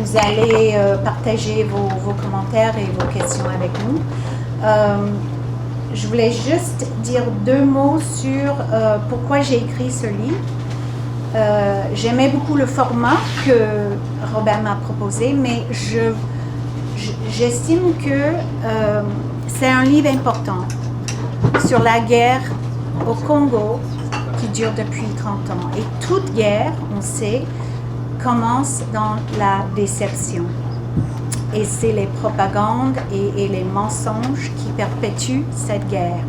vous allez partager vos commentaires et vos questions avec nous. Je voulais juste dire 2 mots sur pourquoi j'ai écrit ce livre. J'aimais beaucoup le format que Robert m'a proposé, mais j'estime que c'est un livre important sur la guerre au Congo qui dure depuis 30 ans. Et toute guerre, on sait, commence dans la déception. Et c'est les propagandes et les mensonges qui perpétuent cette guerre.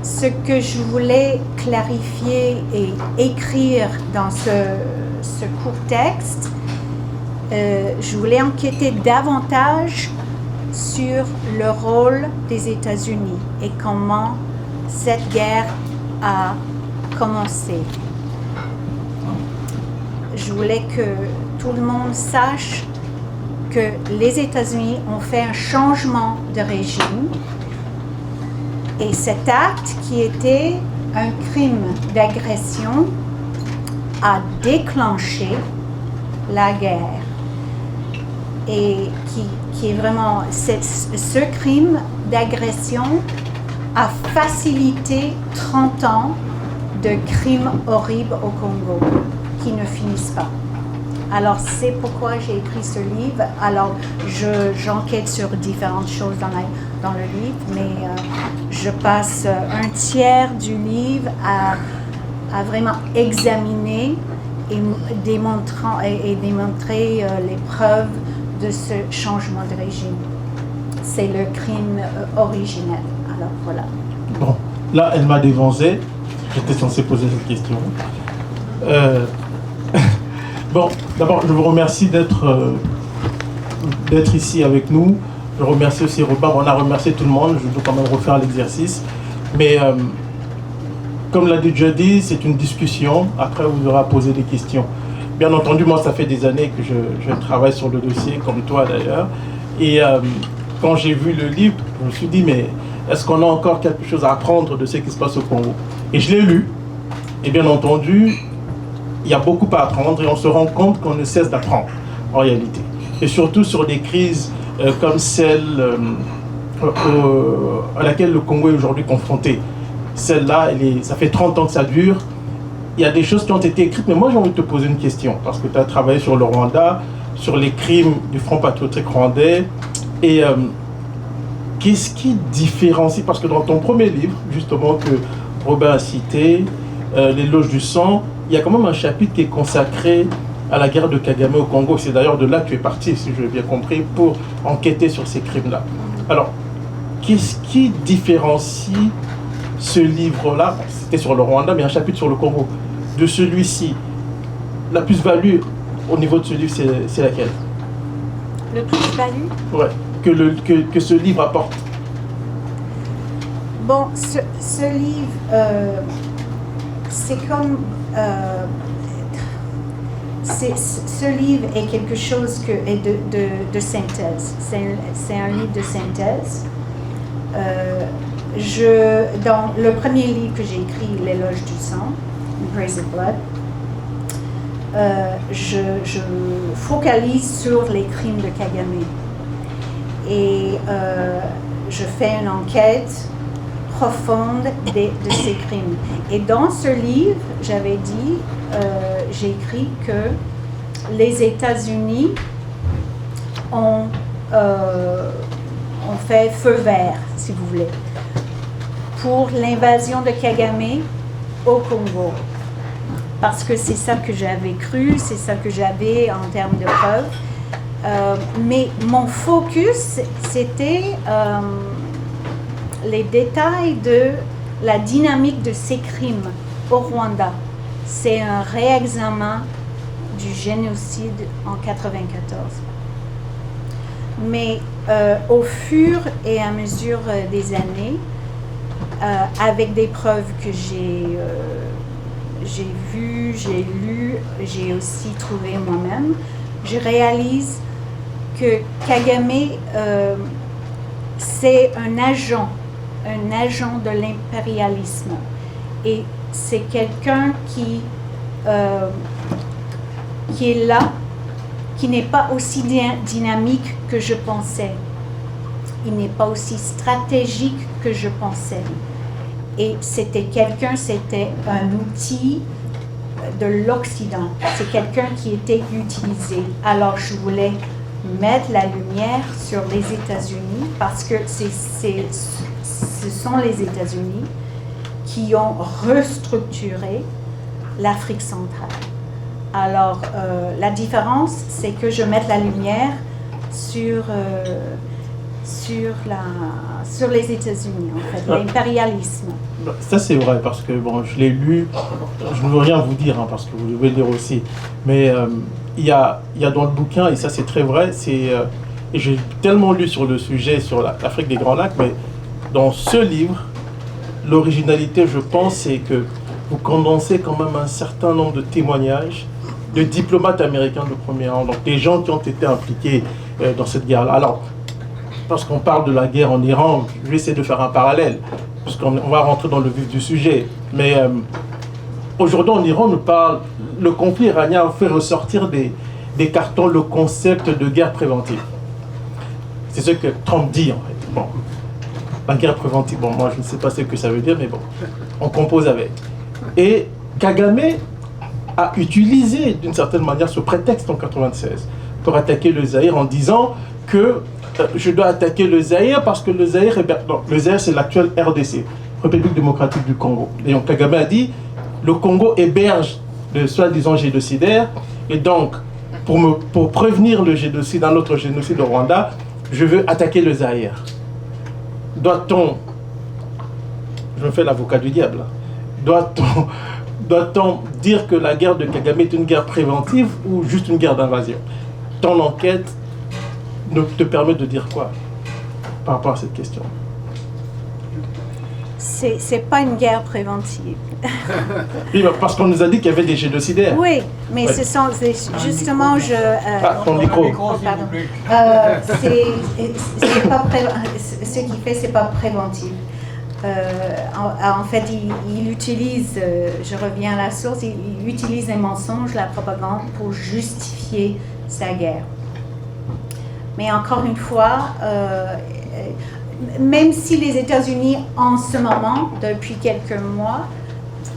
Ce que je voulais clarifier et écrire dans ce court texte, je voulais enquêter davantage sur le rôle des États-Unis et comment cette guerre a commencé. Je voulais que tout le monde sache que les États-Unis ont fait un changement de régime et cet acte qui était un crime d'agression a déclenché la guerre et qui est vraiment ce crime d'agression a facilité 30 ans de crimes horribles au Congo qui ne finissent pas. Alors, c'est pourquoi j'ai écrit ce livre. Alors, j'enquête sur différentes choses dans le livre, mais je passe un tiers du livre à vraiment examiner et démontrer les preuves de ce changement de régime. C'est le crime originel. Alors, voilà. Bon, là, elle m'a dévancé. J'étais censé poser cette question. Bon, d'abord, je vous remercie d'être ici avec nous. Je remercie aussi Robert. On a remercié tout le monde. Je veux quand même refaire l'exercice. Mais comme l'a déjà dit, c'est une discussion. Après, vous aurez à poser des questions. Bien entendu, moi, ça fait des années que je travaille sur le dossier, comme toi d'ailleurs. Et quand j'ai vu le livre, je me suis dit, mais est-ce qu'on a encore quelque chose à apprendre de ce qui se passe au Congo? Et je l'ai lu. Et bien entendu, il y a beaucoup à apprendre et on se rend compte qu'on ne cesse d'apprendre en réalité. Et surtout sur des crises comme celle à laquelle le Congo est aujourd'hui confronté. Celle-là, ça fait 30 ans que ça dure. Il y a des choses qui ont été écrites, mais moi j'ai envie de te poser une question, parce que tu as travaillé sur le Rwanda, sur les crimes du Front patriotique rwandais. Et qu'est-ce qui différencie, parce que dans ton premier livre, justement, que Robin a cité, L'éloge du sang, il y a quand même un chapitre qui est consacré à la guerre de Kagame au Congo. C'est d'ailleurs de là que tu es parti, si je l'ai bien compris, pour enquêter sur ces crimes-là. Alors, qu'est-ce qui différencie ce livre-là, c'était sur le Rwanda, mais un chapitre sur le Congo, de celui-ci? La plus-value au niveau de ce livre, c'est laquelle? Le plus-value? Ouais, que ce livre apporte. Bon, ce livre, c'est comme... ce livre est quelque chose de synthèse. C'est un livre de synthèse. Dans le premier livre que j'ai écrit, L'éloge du sang, Praise of Blood, je focalise sur les crimes de Kagame. Et je fais une enquête profonde de ces crimes. Et dans ce livre, j'avais dit, j'ai écrit que les États-Unis ont fait feu vert, si vous voulez, pour l'invasion de Kagame au Congo. Parce que c'est ça que j'avais cru, c'est ça que j'avais en termes de preuves. Mais mon focus, c'était les détails de la dynamique de ces crimes au Rwanda. C'est un réexamen du génocide en 1994. Mais au fur et à mesure des années, avec des preuves que j'ai vues, j'ai lues, j'ai aussi trouvé moi-même, je réalise que Kagame, c'est un agent de l'impérialisme. Et c'est quelqu'un qui est là, qui n'est pas aussi dynamique que je pensais. Il n'est pas aussi stratégique que je pensais. Et c'était un outil de l'Occident. C'est quelqu'un qui était utilisé. Alors je voulais mettre la lumière sur les États-Unis parce que ce sont les États-Unis qui ont restructuré l'Afrique centrale. Alors, la différence, c'est que je mette la lumière sur les États-Unis, en fait, l'impérialisme. Ça, c'est vrai, parce que, bon, je l'ai lu, je ne veux rien vous dire, hein, parce que vous devez le lire aussi, mais il y a dans le bouquin, et ça c'est très vrai, et j'ai tellement lu sur le sujet, sur l'Afrique des Grands Lacs, mais dans ce livre, l'originalité, je pense, c'est que vous condensez quand même un certain nombre de témoignages de diplomates américains de premier rang, donc des gens qui ont été impliqués dans cette guerre-là. Alors, parce qu'on parle de la guerre en Iran, je vais essayer de faire un parallèle, parce qu'on va rentrer dans le vif du sujet. Mais aujourd'hui en Iran, le conflit iranien fait ressortir des cartons le concept de guerre préventive. C'est ce que Trump dit en fait. Bon, la guerre préventive, bon, moi je ne sais pas ce que ça veut dire, mais bon, on compose avec. Et Kagame a utilisé d'une certaine manière ce prétexte en 1996 pour attaquer le Zaïre en disant que je dois attaquer le Zaïre parce que le Zaïre c'est l'actuelle RDC, République démocratique du Congo. Et donc Kagame a dit le Congo héberge de soi-disant génocidaires et donc pour prévenir le génocide, un autre génocide au Rwanda, je veux attaquer le Zaïre. Doit-on, je me fais l'avocat du diable, doit-on dire que la guerre de Kagame est une guerre préventive ou juste une guerre d'invasion? Ton enquête te permet de dire quoi par rapport à cette question? C'est pas une guerre préventive. Oui, parce qu'on nous a dit qu'il y avait des génocidaires. Oui, mais ouais. Justement, ton micro. Pardon. C'est pas ce qu'il fait, c'est pas préventif. En fait, il utilise, je reviens à la source, il utilise les mensonges, la propagande pour justifier sa guerre. Mais encore une fois, même si les États-Unis en ce moment, depuis quelques mois,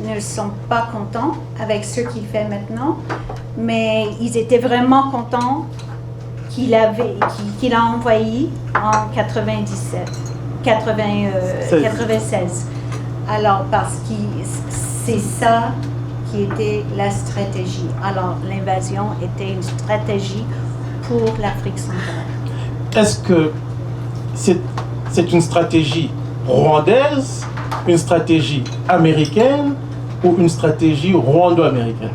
ne sont pas contents avec ce qu'il fait maintenant, mais ils étaient vraiment contents qu'il a envoyé en 96. Alors, parce que c'est ça qui était la stratégie. Alors, l'invasion était une stratégie pour l'Afrique centrale. Est-ce que c'est une stratégie rwandaise, une stratégie américaine ou une stratégie rwando-américaine?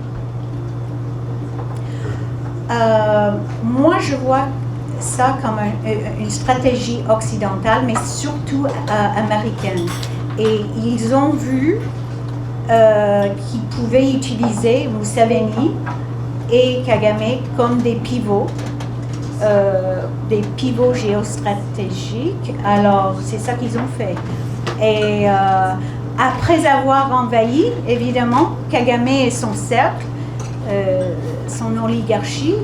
Moi, je vois ça comme une stratégie occidentale, mais surtout américaine. Et ils ont vu qu'ils pouvaient utiliser Museveni et Kagame comme des pivots géostratégiques. Alors, c'est ça qu'ils ont fait. Et après avoir envahi, évidemment, Kagame et son cercle, son oligarchie,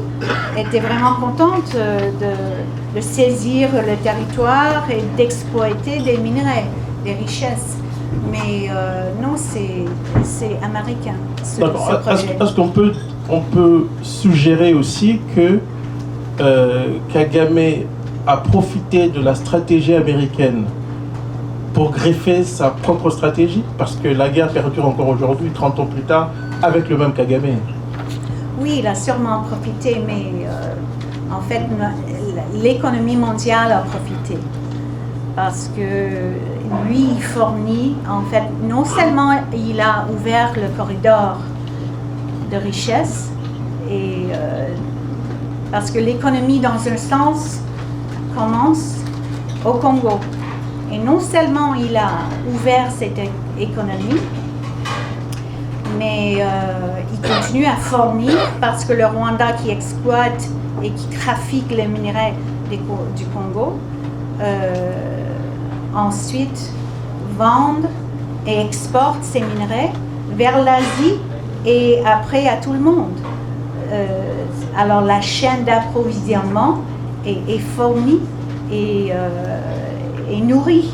étaient vraiment contente de saisir le territoire et d'exploiter des minerais, des richesses. Mais non, c'est américain. D'accord. Est-ce qu'on peut suggérer aussi que Kagame a profité de la stratégie américaine pour greffer sa propre stratégie? Parce que la guerre perdure encore aujourd'hui, 30 ans plus tard, avec le même Kagame. Oui, il a sûrement profité, mais en fait, l'économie mondiale a profité. Parce que lui, il fournit, en fait, non seulement il a ouvert le corridor de richesse, et parce que l'économie, dans un sens, commence au Congo. Et non seulement il a ouvert cette économie, mais il continue à fournir parce que le Rwanda qui exploite et qui trafique les minerais du Congo, ensuite vendent et exportent ces minerais vers l'Asie et après à tout le monde. alors la chaîne d'approvisionnement est fournie et nourrie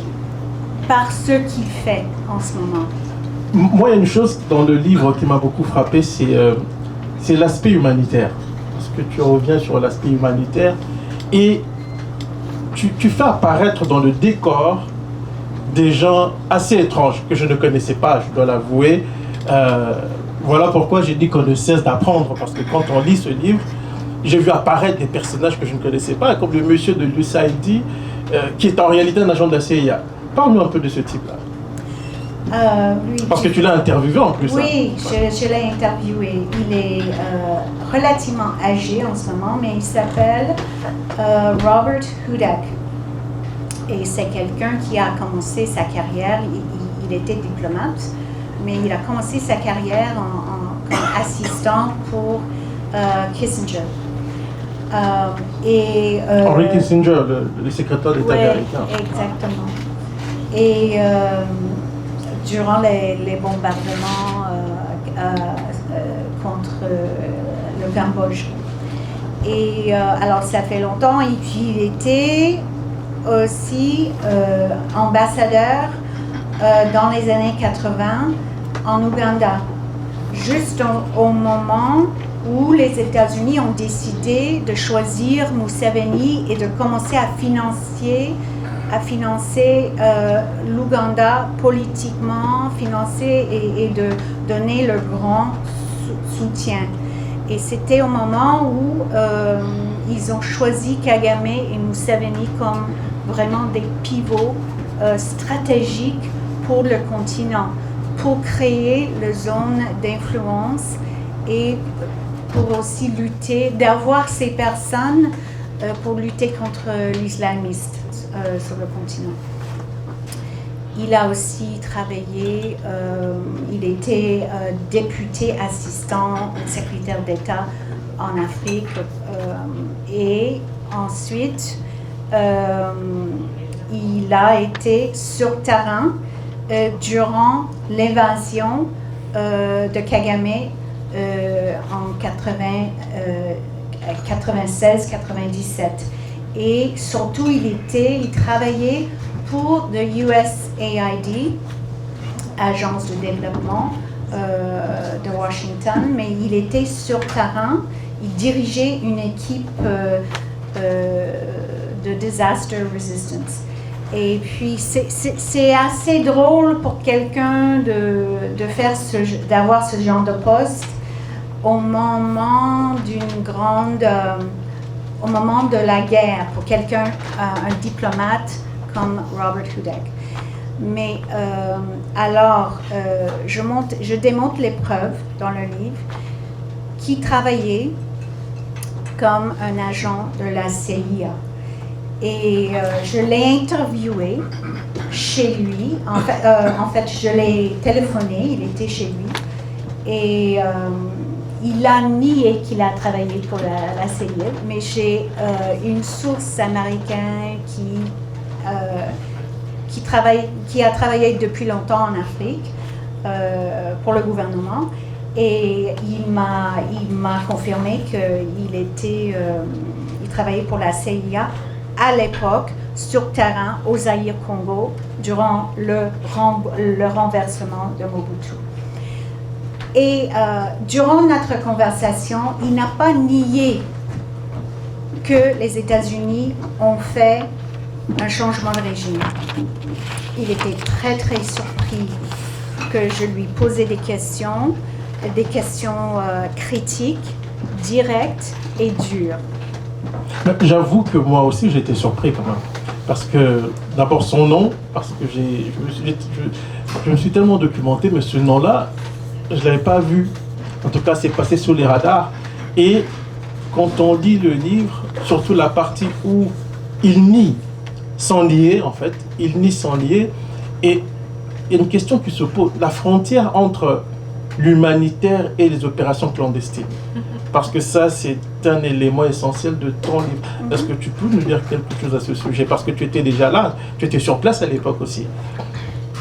par ce qu'il fait en ce moment. Moi, il y a une chose dans le livre qui m'a beaucoup frappé, c'est l'aspect humanitaire. Parce que tu reviens sur l'aspect humanitaire et tu fais apparaître dans le décor des gens assez étranges que je ne connaissais pas, je dois l'avouer. Voilà pourquoi j'ai dit qu'on ne cesse d'apprendre, parce que quand on lit ce livre, j'ai vu apparaître des personnages que je ne connaissais pas, comme le monsieur de l'USAID, qui est en réalité un agent de la CIA. Parle-nous un peu de ce type-là. Parce que tu l'as interviewé en plus. Oui, je l'ai interviewé. Il est relativement âgé en ce moment, mais il s'appelle Robert Hudak. Et c'est quelqu'un qui a commencé sa carrière, il était diplomate, mais il a commencé sa carrière comme assistant pour Kissinger. Henry Kissinger, le secrétaire d'État américain. Exactement. Et durant les bombardements contre le Cambodge. Et alors ça fait longtemps, et puis il était aussi ambassadeur dans les années 80 en Ouganda, juste au moment où les États-Unis ont décidé de choisir Museveni et de commencer à financer l'Ouganda politiquement, et de donner le grand soutien. Et c'était au moment où ils ont choisi Kagame et Museveni comme vraiment des pivots stratégiques pour le continent, pour créer la zone d'influence et pour aussi lutter, d'avoir ces personnes pour lutter contre l'islamisme sur le continent. Il a aussi travaillé, il était député assistant secrétaire d'État en Afrique et ensuite il a été sur terrain durant l'invasion de Kagame en 96-97. Et surtout, il travaillait pour le USAID, Agence de développement de Washington, mais il était sur terrain, il dirigeait une équipe de disaster resistance. Et puis, c'est assez drôle pour quelqu'un d'avoir ce genre de poste au moment au moment de la guerre, pour quelqu'un, un diplomate comme Robert Hudak. Mais je démontre les preuves dans le livre qui travaillait comme un agent de la CIA. Et je l'ai interviewé chez lui. En fait, je l'ai téléphoné, il était chez lui. Et il a nié qu'il a travaillé pour la CIA, mais j'ai une source américaine qui a travaillé depuis longtemps en Afrique pour le gouvernement. Et il m'a confirmé qu'il travaillait pour la CIA à l'époque, sur terrain, au Zaïre-Congo, durant le renversement de Mobutu. Et durant notre conversation, il n'a pas nié que les États-Unis ont fait un changement de régime. Il était très, très surpris que je lui posais des questions critiques, directes et dures. J'avoue que moi aussi j'étais surpris quand même, parce que d'abord son nom, parce que je me suis tellement documenté, mais ce nom-là, je ne l'avais pas vu. En tout cas, c'est passé sous les radars. Et quand on lit le livre, surtout la partie où il nie sans nier, en fait, il nie sans nier, et il y a une question qui se pose, la frontière entre l'humanitaire et les opérations clandestines. Parce que ça, c'est un élément essentiel de ton livre. Est-ce que tu peux nous dire quelque chose à ce sujet? Parce que tu étais déjà là, tu étais sur place à l'époque aussi.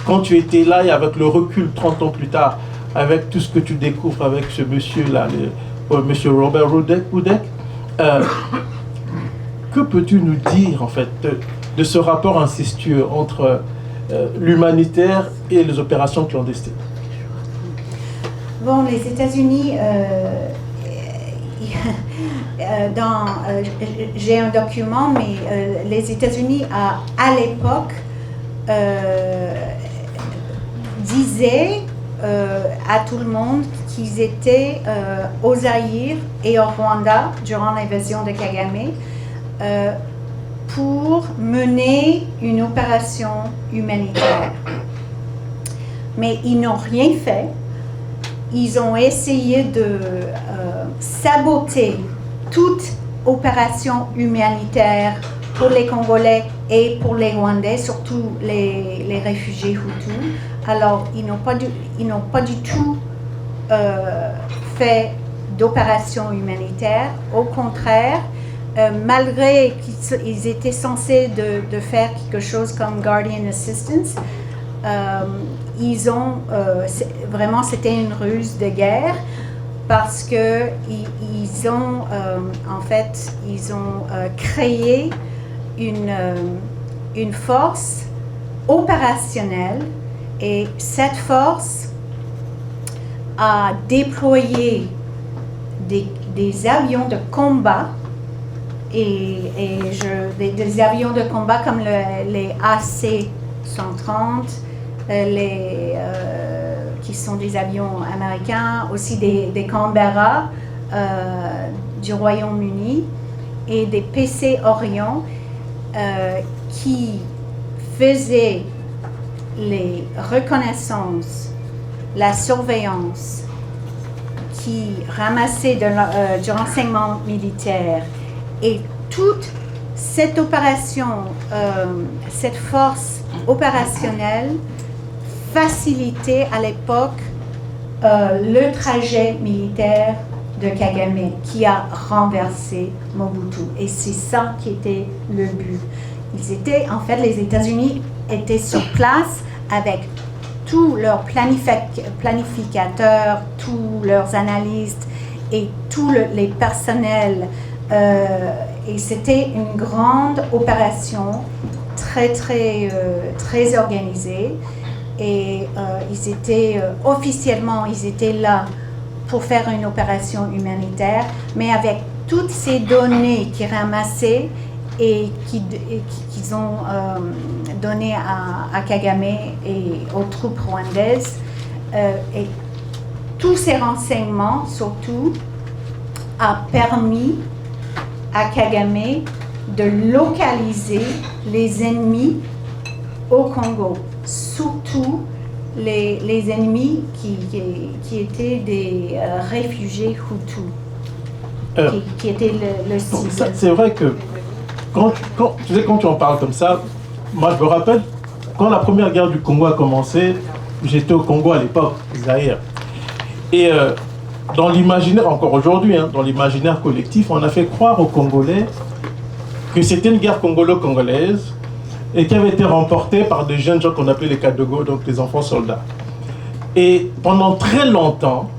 Quand tu étais là et avec le recul 30 ans plus tard, avec tout ce que tu découvres avec ce monsieur-là, M. Robert Oudek, que peux-tu nous dire en fait de ce rapport incestueux entre l'humanitaire et les opérations clandestines? Bon, les États-Unis, j'ai un document, mais les États-Unis à l'époque disaient à tout le monde qu'ils étaient au Zaïre et au Rwanda durant l'invasion de Kagame pour mener une opération humanitaire. Mais ils n'ont rien fait. Ils ont essayé de saboter toute opération humanitaire pour les Congolais et pour les Rwandais, surtout les réfugiés Hutus. Alors, ils n'ont pas du tout fait d'opération humanitaire. Au contraire, malgré qu'ils étaient censés de faire quelque chose comme Guardian Assistance, vraiment c'était une ruse de guerre parce que ils ont créé une force opérationnelle, et cette force a déployé des avions de combat des avions de combat comme les AC-130, qui sont des avions américains, aussi des Canberra du Royaume-Uni et des PC Orion qui faisaient les reconnaissances, la surveillance, qui ramassaient du renseignement militaire. Et toute cette opération, cette force opérationnelle facilitait à l'époque le trajet militaire de Kagame qui a renversé Mobutu. Et c'est ça qui était le but. Les États-Unis étaient sur place avec tous leurs planificateurs, tous leurs analystes et tous les personnels. Et c'était une grande opération très organisée. Et officiellement, ils étaient là pour faire une opération humanitaire, mais avec toutes ces données qu'ils ramassaient et qu'ils ont données à Kagame et aux troupes rwandaises, et tous ces renseignements, surtout, a permis à Kagame de localiser les ennemis au Congo, surtout les ennemis qui étaient des réfugiés Hutus, qui étaient le cible. C'est vrai que quand tu en parles comme ça, moi je me rappelle quand la première guerre du Congo a commencé, j'étais au Congo à l'époque, Zaïre. Et dans l'imaginaire, encore aujourd'hui, dans l'imaginaire collectif, on a fait croire aux Congolais que c'était une guerre congolo-congolaise et qui avait été remportée par des jeunes gens qu'on appelait les Kadogo, donc les enfants soldats. Et pendant très longtemps,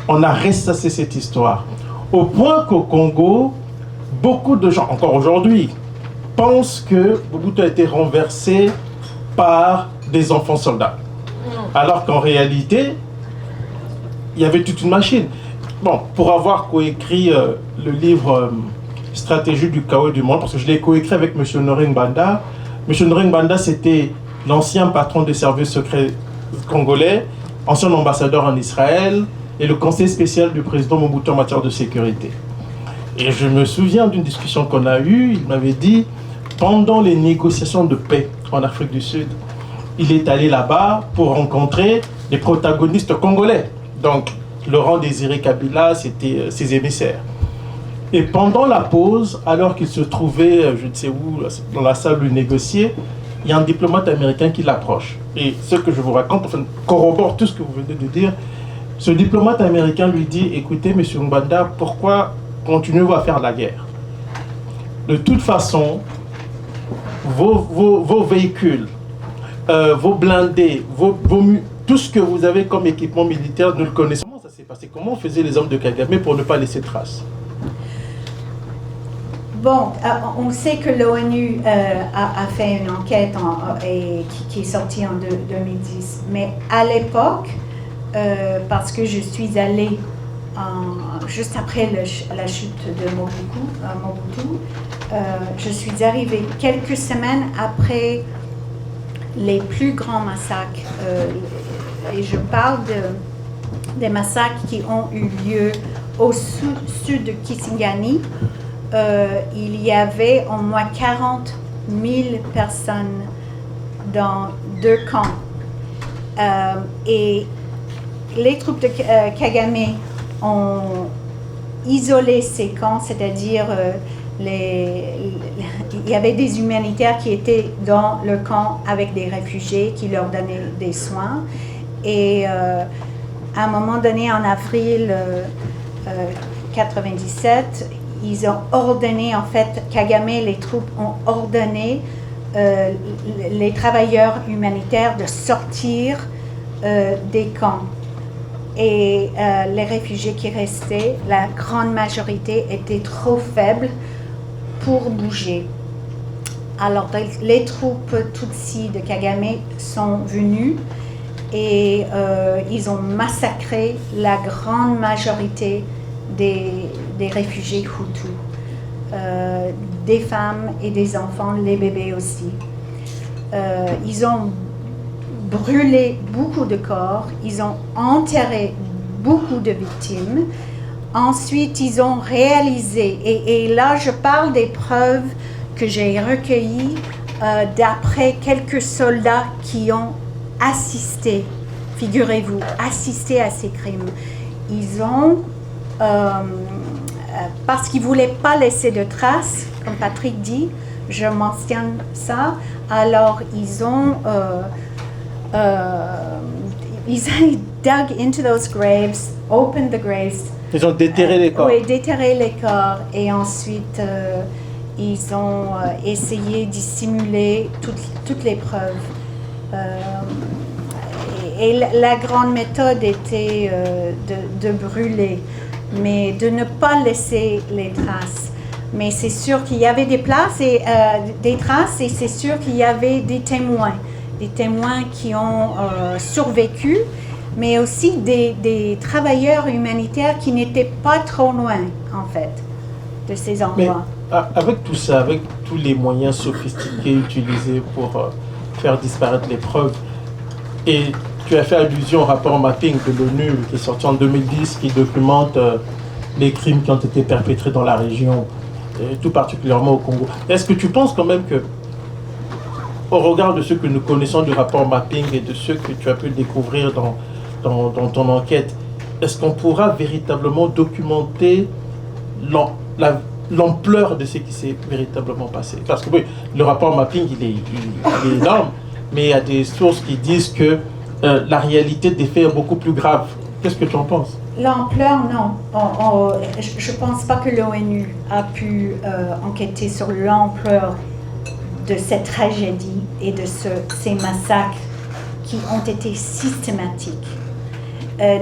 on a ressassé cette histoire. Au point qu'au Congo, beaucoup de gens, encore aujourd'hui, pensent que Mobutu a été renversé par des enfants soldats. Alors qu'en réalité, il y avait toute une machine. Bon, pour avoir coécrit le livre Stratégie du chaos et du monde, parce que je l'ai coécrit avec M. Noring Banda. M. Noring Banda, c'était l'ancien patron des services secrets congolais, ancien ambassadeur en Israël et le conseiller spécial du président Mobutu en matière de sécurité. Et je me souviens d'une discussion qu'on a eue, il m'avait dit, pendant les négociations de paix en Afrique du Sud, il est allé là-bas pour rencontrer les protagonistes congolais. Donc, Laurent Désiré Kabila, c'était ses émissaires. Et pendant la pause, alors qu'il se trouvait, je ne sais où, dans la salle où il négociait, il y a un diplomate américain qui l'approche. Et ce que je vous raconte, enfin, corrobore tout ce que vous venez de dire. Ce diplomate américain lui dit, écoutez, M. Mbanda, pourquoi continuez-vous à faire la guerre? De toute façon, vos véhicules, vos blindés, tout ce que vous avez comme équipement militaire, nous le connaissons. s'est passé? Comment faisaient les hommes de Kagame pour ne pas laisser de traces? Bon, on sait que l'ONU a fait une enquête qui est sortie en 2010, mais à l'époque, parce que je suis allée juste après la chute de Mobutu, je suis arrivée quelques semaines après les plus grands massacres. Et je parle des massacres qui ont eu lieu au sud de Kisangani. Il y avait au moins 40 000 personnes dans 2 camps. Et les troupes de Kagame ont isolé ces camps, c'est-à-dire il y avait des humanitaires qui étaient dans le camp avec des réfugiés qui leur donnaient des soins. Et à un moment donné, en avril 97, ils ont ordonné, en fait, Kagame, les troupes ont ordonné les travailleurs humanitaires de sortir des camps. Et les réfugiés qui restaient, la grande majorité étaient trop faibles pour bouger. Alors les troupes Tutsi de Kagame sont venues et ils ont massacré la grande majorité des réfugiés Hutus, des femmes et des enfants, les bébés aussi. Ils ont brûlé beaucoup de corps, ils ont enterré beaucoup de victimes. Ensuite, ils ont réalisé, et là je parle des preuves que j'ai recueillies d'après quelques soldats qui ont assisté, figurez-vous, assisté à ces crimes. Ils ont, parce qu'ils ne voulaient pas laisser de traces, comme Patrick dit, je mentionne ça, alors ils ont dug into those graves, opened the graves. Ils ont déterré les corps. Oui, déterré les corps. Et ensuite, ils ont essayé de dissimuler toutes les preuves. Et la grande méthode était de brûler, mais de ne pas laisser les traces. Mais c'est sûr qu'il y avait des traces et c'est sûr qu'il y avait des témoins qui ont survécu, mais aussi des travailleurs humanitaires qui n'étaient pas trop loin, en fait, de ces endroits. Mais avec tout ça, avec tous les moyens sophistiqués utilisés pour faire disparaître les preuves, et tu as fait allusion au rapport mapping de l'ONU qui est sorti en 2010, qui documente les crimes qui ont été perpétrés dans la région, et tout particulièrement au Congo. Est-ce que tu penses quand même que, au regard de ce que nous connaissons du rapport mapping et de ce que tu as pu découvrir dans ton enquête, est-ce qu'on pourra véritablement documenter l'ampleur de ce qui s'est véritablement passé? Parce que oui, le rapport mapping, il est énorme, mais il y a des sources qui disent que la réalité des faits est beaucoup plus grave. Qu'est-ce que tu en penses? L'ampleur, non. Je ne pense pas que l'ONU a pu enquêter sur l'ampleur de cette tragédie et de ces massacres qui ont été systématiques.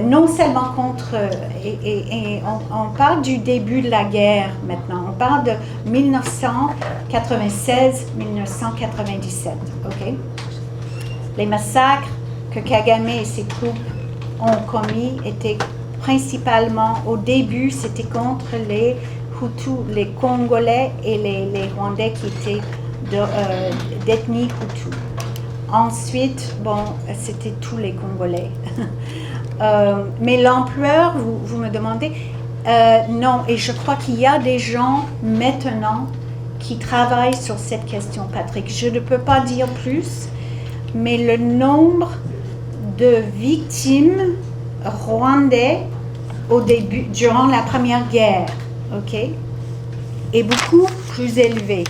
Non seulement contre... on parle du début de la guerre maintenant. On parle de 1996-1997. Okay? Les massacres que Kagame et ses troupes ont commis étaient principalement, au début, c'était contre les Hutus, les Congolais et les Rwandais qui étaient d'ethnie Hutu. Ensuite, bon, c'était tous les Congolais. Mais l'ampleur, vous me demandez, non, et je crois qu'il y a des gens maintenant qui travaillent sur cette question, Patrick. Je ne peux pas dire plus, mais le nombre de victimes rwandais au début, durant la Première Guerre, ok, est beaucoup plus élevé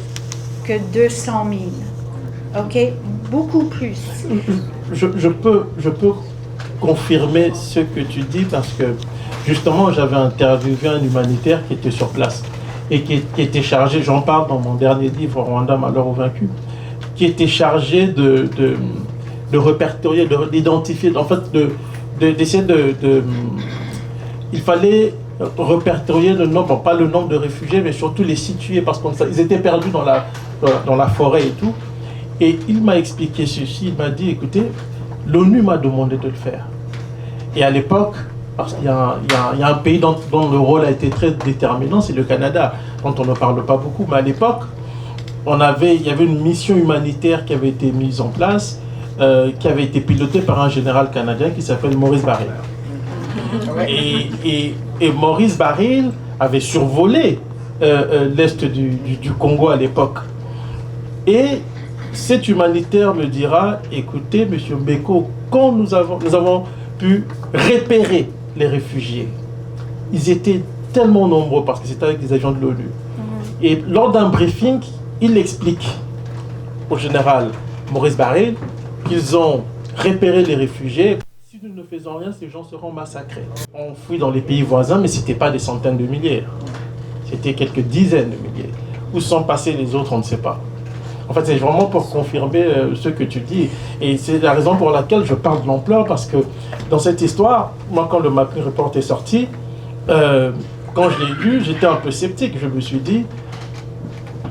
que 200 000, ok, beaucoup plus. Je peux confirmer ce que tu dis parce que justement j'avais interviewé un humanitaire qui était sur place et qui était chargé, j'en parle dans mon dernier livre Rwanda malheur aux vaincus, qui était chargé de répertorier, d'identifier, en fait d'essayer il fallait répertorier le nombre, pas le nombre de réfugiés, mais surtout les situer, parce qu'ils étaient perdus dans la forêt et tout. Et il m'a expliqué ceci, il m'a dit, écoutez, l'ONU m'a demandé de le faire. Et à l'époque, parce qu'il y a un pays dont le rôle a été très déterminant, c'est le Canada, dont on ne parle pas beaucoup, mais à l'époque, il y avait une mission humanitaire qui avait été mise en place, qui avait été pilotée par un général canadien qui s'appelle Maurice Baril. Et Maurice Baril avait survolé l'est du Congo à l'époque. Et cet humanitaire me dira, écoutez, monsieur Mbeko, quand nous avons pu repérer les réfugiés, ils étaient tellement nombreux parce que c'était avec des agents de l'ONU. Et lors d'un briefing, il explique au général Maurice Baril qu'ils ont repéré les réfugiés. Si nous ne faisons rien, ces gens seront massacrés. On fuit dans les pays voisins, mais ce n'était pas des centaines de milliers. C'était quelques dizaines de milliers. Où sont passés les autres, on ne sait pas. En fait, c'est vraiment pour confirmer ce que tu dis. Et c'est la raison pour laquelle je parle de l'ampleur, parce que dans cette histoire, moi, quand le Mapping Report est sorti, quand je l'ai lu, j'étais un peu sceptique. Je me suis dit,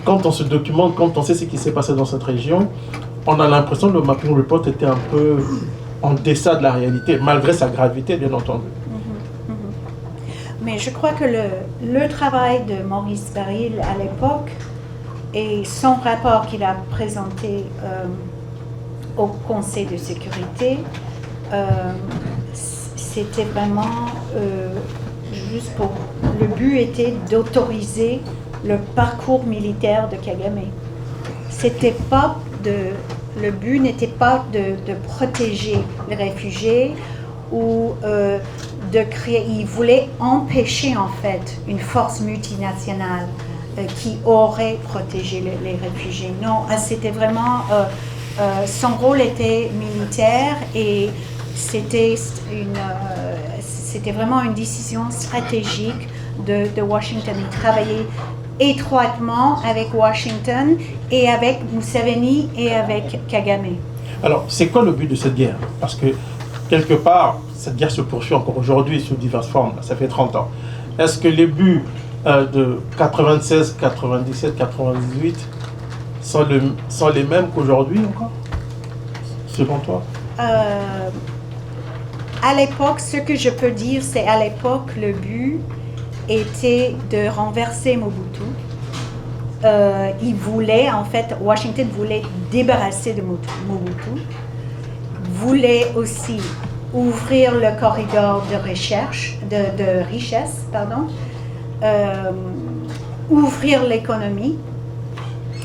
quand on se documente, quand on sait ce qui s'est passé dans cette région, on a l'impression que le Mapping Report était un peu en deçà de la réalité, malgré sa gravité, bien entendu. Mais je crois que le travail de Maurice Baril à l'époque et son rapport qu'il a présenté au Conseil de sécurité, c'était vraiment juste pour... Le but était d'autoriser le parcours militaire de Kagame. Le but n'était pas de protéger les réfugiés ou de créer... Il voulait empêcher en fait une force multinationale qui aurait protégé les réfugiés. Non, c'était vraiment... son rôle était militaire et c'était vraiment une décision stratégique de Washington. Il travaillait étroitement avec Washington et avec Museveni et avec Kagame. Alors, c'est quoi le but de cette guerre? Parce que, quelque part, cette guerre se poursuit encore aujourd'hui sous diverses formes. Ça fait 30 ans. Est-ce que les buts de 96, 97, 98 sont les mêmes qu'aujourd'hui encore, selon toi? À l'époque, ce que je peux dire, c'est à l'époque, le but était de renverser Mobutu. Washington voulait débarrasser de Mobutu, voulait aussi ouvrir le corridor de richesse, ouvrir l'économie.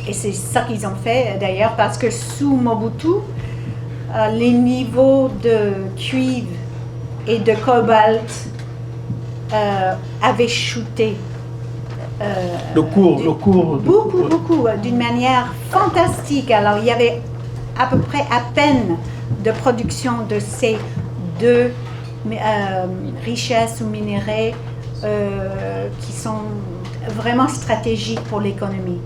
Et c'est ça qu'ils ont fait d'ailleurs, parce que sous Mobutu, les niveaux de cuivre et de cobalt avaient chuté. Le cours Beaucoup, d'une manière fantastique. Alors, il y avait à peu près à peine de production de ces deux richesses ou minéraux qui sont vraiment stratégiques pour l'économie.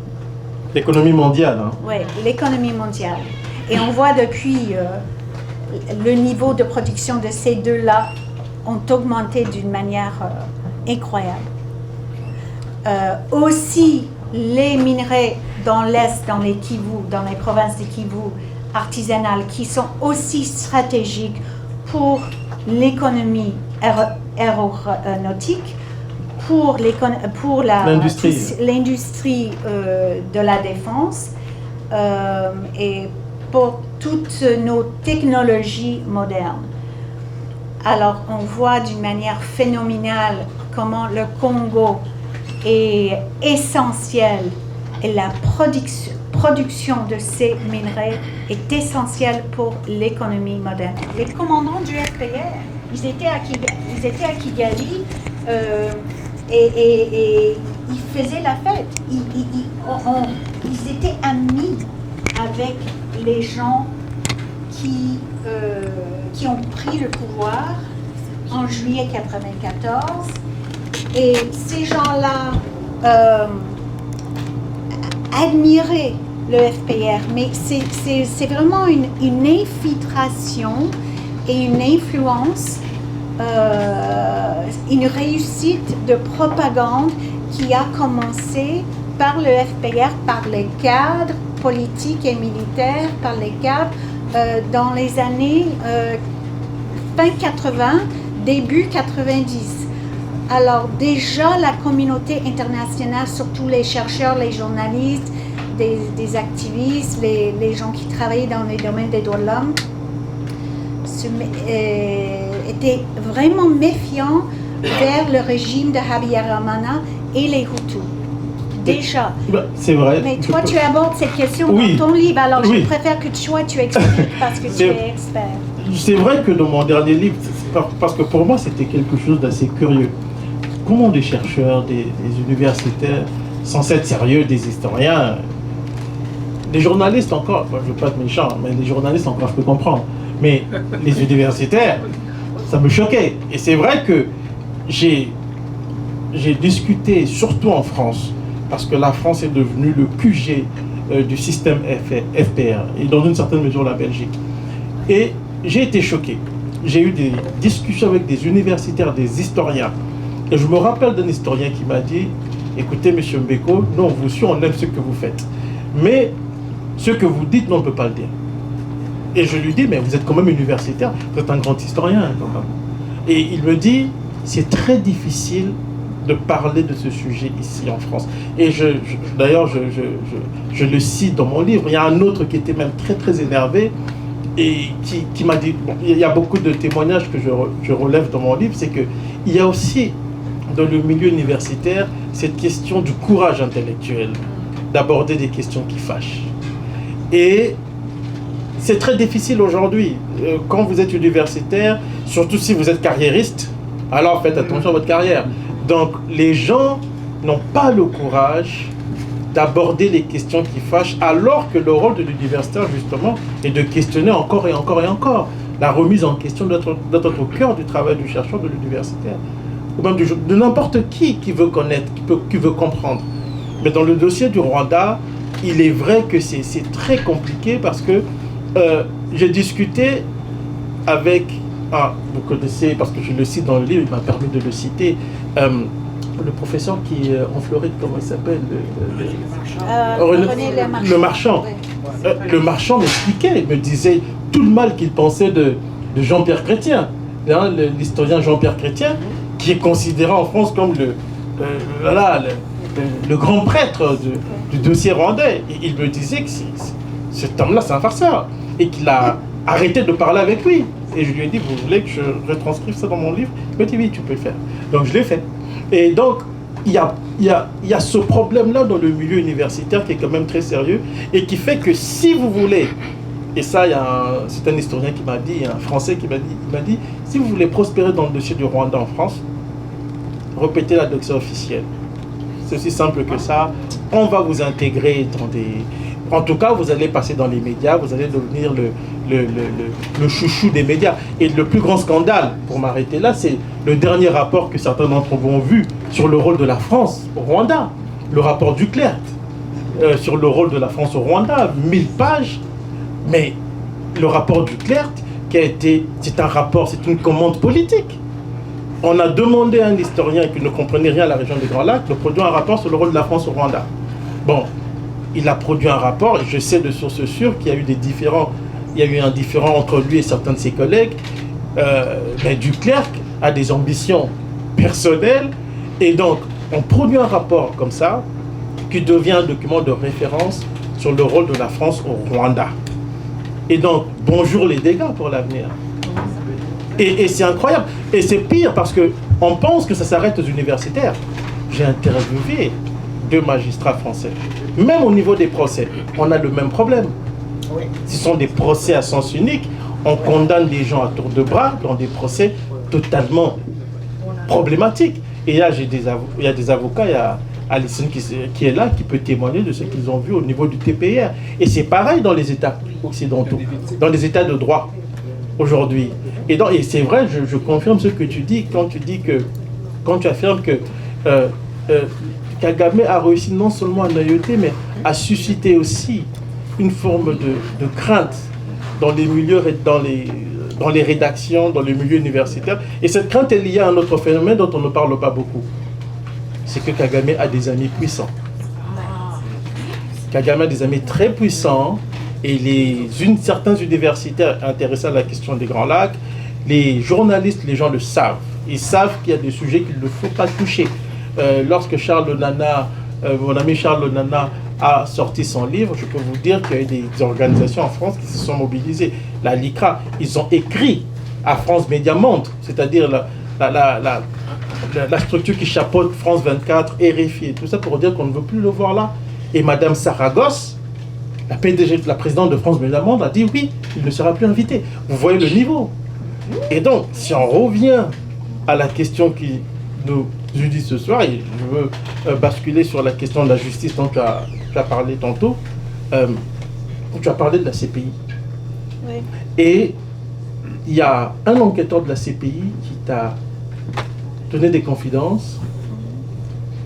L'économie mondiale. Hein. Oui, l'économie mondiale. Et on voit depuis le niveau de production de ces deux-là ont augmenté d'une manière incroyable. Aussi, les minerais dans l'Est, dans les Kivu, dans les provinces des Kivu artisanales, qui sont aussi stratégiques pour l'économie aéronautique, pour l'industrie de la défense et pour toutes nos technologies modernes. Alors, on voit d'une manière phénoménale comment le Congo est essentiel et la production de ces minerais est essentielle pour l'économie moderne. Les commandants du FPR, ils étaient à Kigali et ils faisaient la fête. Ils étaient amis avec les gens qui ont pris le pouvoir en juillet 1994. Et ces gens-là admiraient le FPR, mais c'est vraiment une infiltration et une influence une réussite de propagande qui a commencé par le FPR, par les cadres politiques et militaires, par les cadres dans les années fin 80, début 90. Alors déjà, la communauté internationale, surtout les chercheurs, les journalistes, des activistes, les gens qui travaillaient dans les domaines des droits de l'homme, étaient vraiment méfiants vers le régime de Habyarimana et les Hutus. Déjà. C'est vrai. Mais toi, tu abordes cette question dans ton livre, alors je préfère que toi, tu expliques parce que tu es expert. C'est vrai que dans mon dernier livre, parce que pour moi, c'était quelque chose d'assez curieux. Comment des chercheurs, des universitaires, censés être sérieux, des historiens, des journalistes encore, je ne veux pas être méchant, mais les journalistes encore, je peux comprendre. Mais les universitaires, ça me choquait. Et c'est vrai que j'ai discuté, surtout en France, parce que la France est devenue le QG du système FPR, et dans une certaine mesure la Belgique. Et j'ai été choqué. J'ai eu des discussions avec des universitaires, des historiens. Et je me rappelle d'un historien qui m'a dit, écoutez, monsieur Mbeko, nous on vous suit, on aime ce que vous faites. Mais ce que vous dites, nous on ne peut pas le dire. Et je lui dis, mais vous êtes quand même universitaire, vous êtes un grand historien. Et il me dit, c'est très difficile de parler de ce sujet ici en France. Et d'ailleurs, je le cite dans mon livre. Il y a un autre qui était même très très énervé et qui m'a dit, bon, il y a beaucoup de témoignages que je relève dans mon livre, c'est qu'il y a aussi dans le milieu universitaire cette question du courage intellectuel, d'aborder des questions qui fâchent. Et c'est très difficile aujourd'hui. Quand vous êtes universitaire, surtout si vous êtes carriériste, alors faites attention à votre carrière. Donc les gens n'ont pas le courage d'aborder les questions qui fâchent, alors que le rôle de l'universitaire, justement, est de questionner encore et encore et encore. La remise en question doit être au cœur du travail du chercheur, de l'universitaire, ou même de n'importe qui veut connaître, qui veut comprendre. Mais dans le dossier du Rwanda, il est vrai que c'est très compliqué parce que j'ai discuté avec, vous connaissez, parce que je le cite dans le livre, il m'a permis de le citer, le professeur qui est en Floride, comment il s'appelle, le marchand. Le marchand m'expliquait, il me disait tout le mal qu'il pensait de Jean-Pierre Chrétien, l'historien Jean-Pierre Chrétien, qui est considéré en France comme le grand prêtre du dossier rwandais. Et il me disait que cet homme-là, c'est un farceur, et qu'il a arrêté de parler avec lui. Et je lui ai dit, vous voulez que je retranscrive ça dans mon livre? Il m'a dit, oui, tu peux le faire. Donc je l'ai fait. Et donc, il y a ce problème-là dans le milieu universitaire qui est quand même très sérieux, et qui fait que si vous voulez, et ça, c'est un historien qui m'a dit, un Français qui m'a dit, si vous voulez prospérer dans le dossier du Rwanda en France, répétez la doxa officielle. C'est aussi simple que ça. On va vous intégrer dans des... En tout cas, vous allez passer dans les médias, vous allez devenir le chouchou des médias. Et le plus grand scandale, pour m'arrêter là, c'est le dernier rapport que certains d'entre vous ont vu sur le rôle de la France au Rwanda. Le rapport du Clerc sur le rôle de la France au Rwanda, 1000 pages. Mais le rapport du Clerc, c'est un rapport, c'est une commande politique. On a demandé à un historien qui ne comprenait rien à la région des Grands Lacs de produire un rapport sur le rôle de la France au Rwanda. Bon, il a produit un rapport, et je sais de sources sûres qu'il y a eu un différend entre lui et certains de ses collègues. Mais Duclerc a des ambitions personnelles, et donc on produit un rapport comme ça, qui devient un document de référence sur le rôle de la France au Rwanda. Et donc, bonjour les dégâts pour l'avenir. Et c'est incroyable. Et c'est pire parce qu'on pense que ça s'arrête aux universitaires. J'ai interviewé 2 magistrats français. Même au niveau des procès, on a le même problème. Ce sont des procès à sens unique. On condamne des gens à tour de bras dans des procès totalement problématiques. Et là, il y a des avocats, il y a Alison qui est là, qui peut témoigner de ce qu'ils ont vu au niveau du TPR. Et c'est pareil dans les États occidentaux, dans les États de droit aujourd'hui. Et c'est vrai, je confirme ce que tu dis quand tu affirmes que Kagame a réussi non seulement à naïveté, mais à susciter aussi une forme de crainte dans les milieux, dans les rédactions, dans le milieu universitaire. Et cette crainte est liée à un autre phénomène dont on ne parle pas beaucoup. C'est que Kagame a des amis puissants. Kagame a des amis très puissants et certains universitaires intéressés à la question des Grands Lacs, les journalistes, les gens le savent. Ils savent qu'il y a des sujets qu'il ne faut pas toucher. Lorsque Charles Nana, mon ami Charles Nana, a sorti son livre, je peux vous dire qu'il y a eu des organisations en France qui se sont mobilisées. La LICRA, ils ont écrit à France Média Monde, c'est-à-dire la structure qui chapeaute France 24, RFI et tout ça pour dire qu'on ne veut plus le voir là. Et Madame Saragosse, la PDG, la présidente de France Média Monde, a dit oui, il ne sera plus invité. Vous voyez le niveau. Et donc, si on revient à la question qui nous unit ce soir, et je veux basculer sur la question de la justice dont tu as parlé tantôt, tu as parlé de la CPI. Oui. Et il y a un enquêteur de la CPI qui t'a donné des confidences,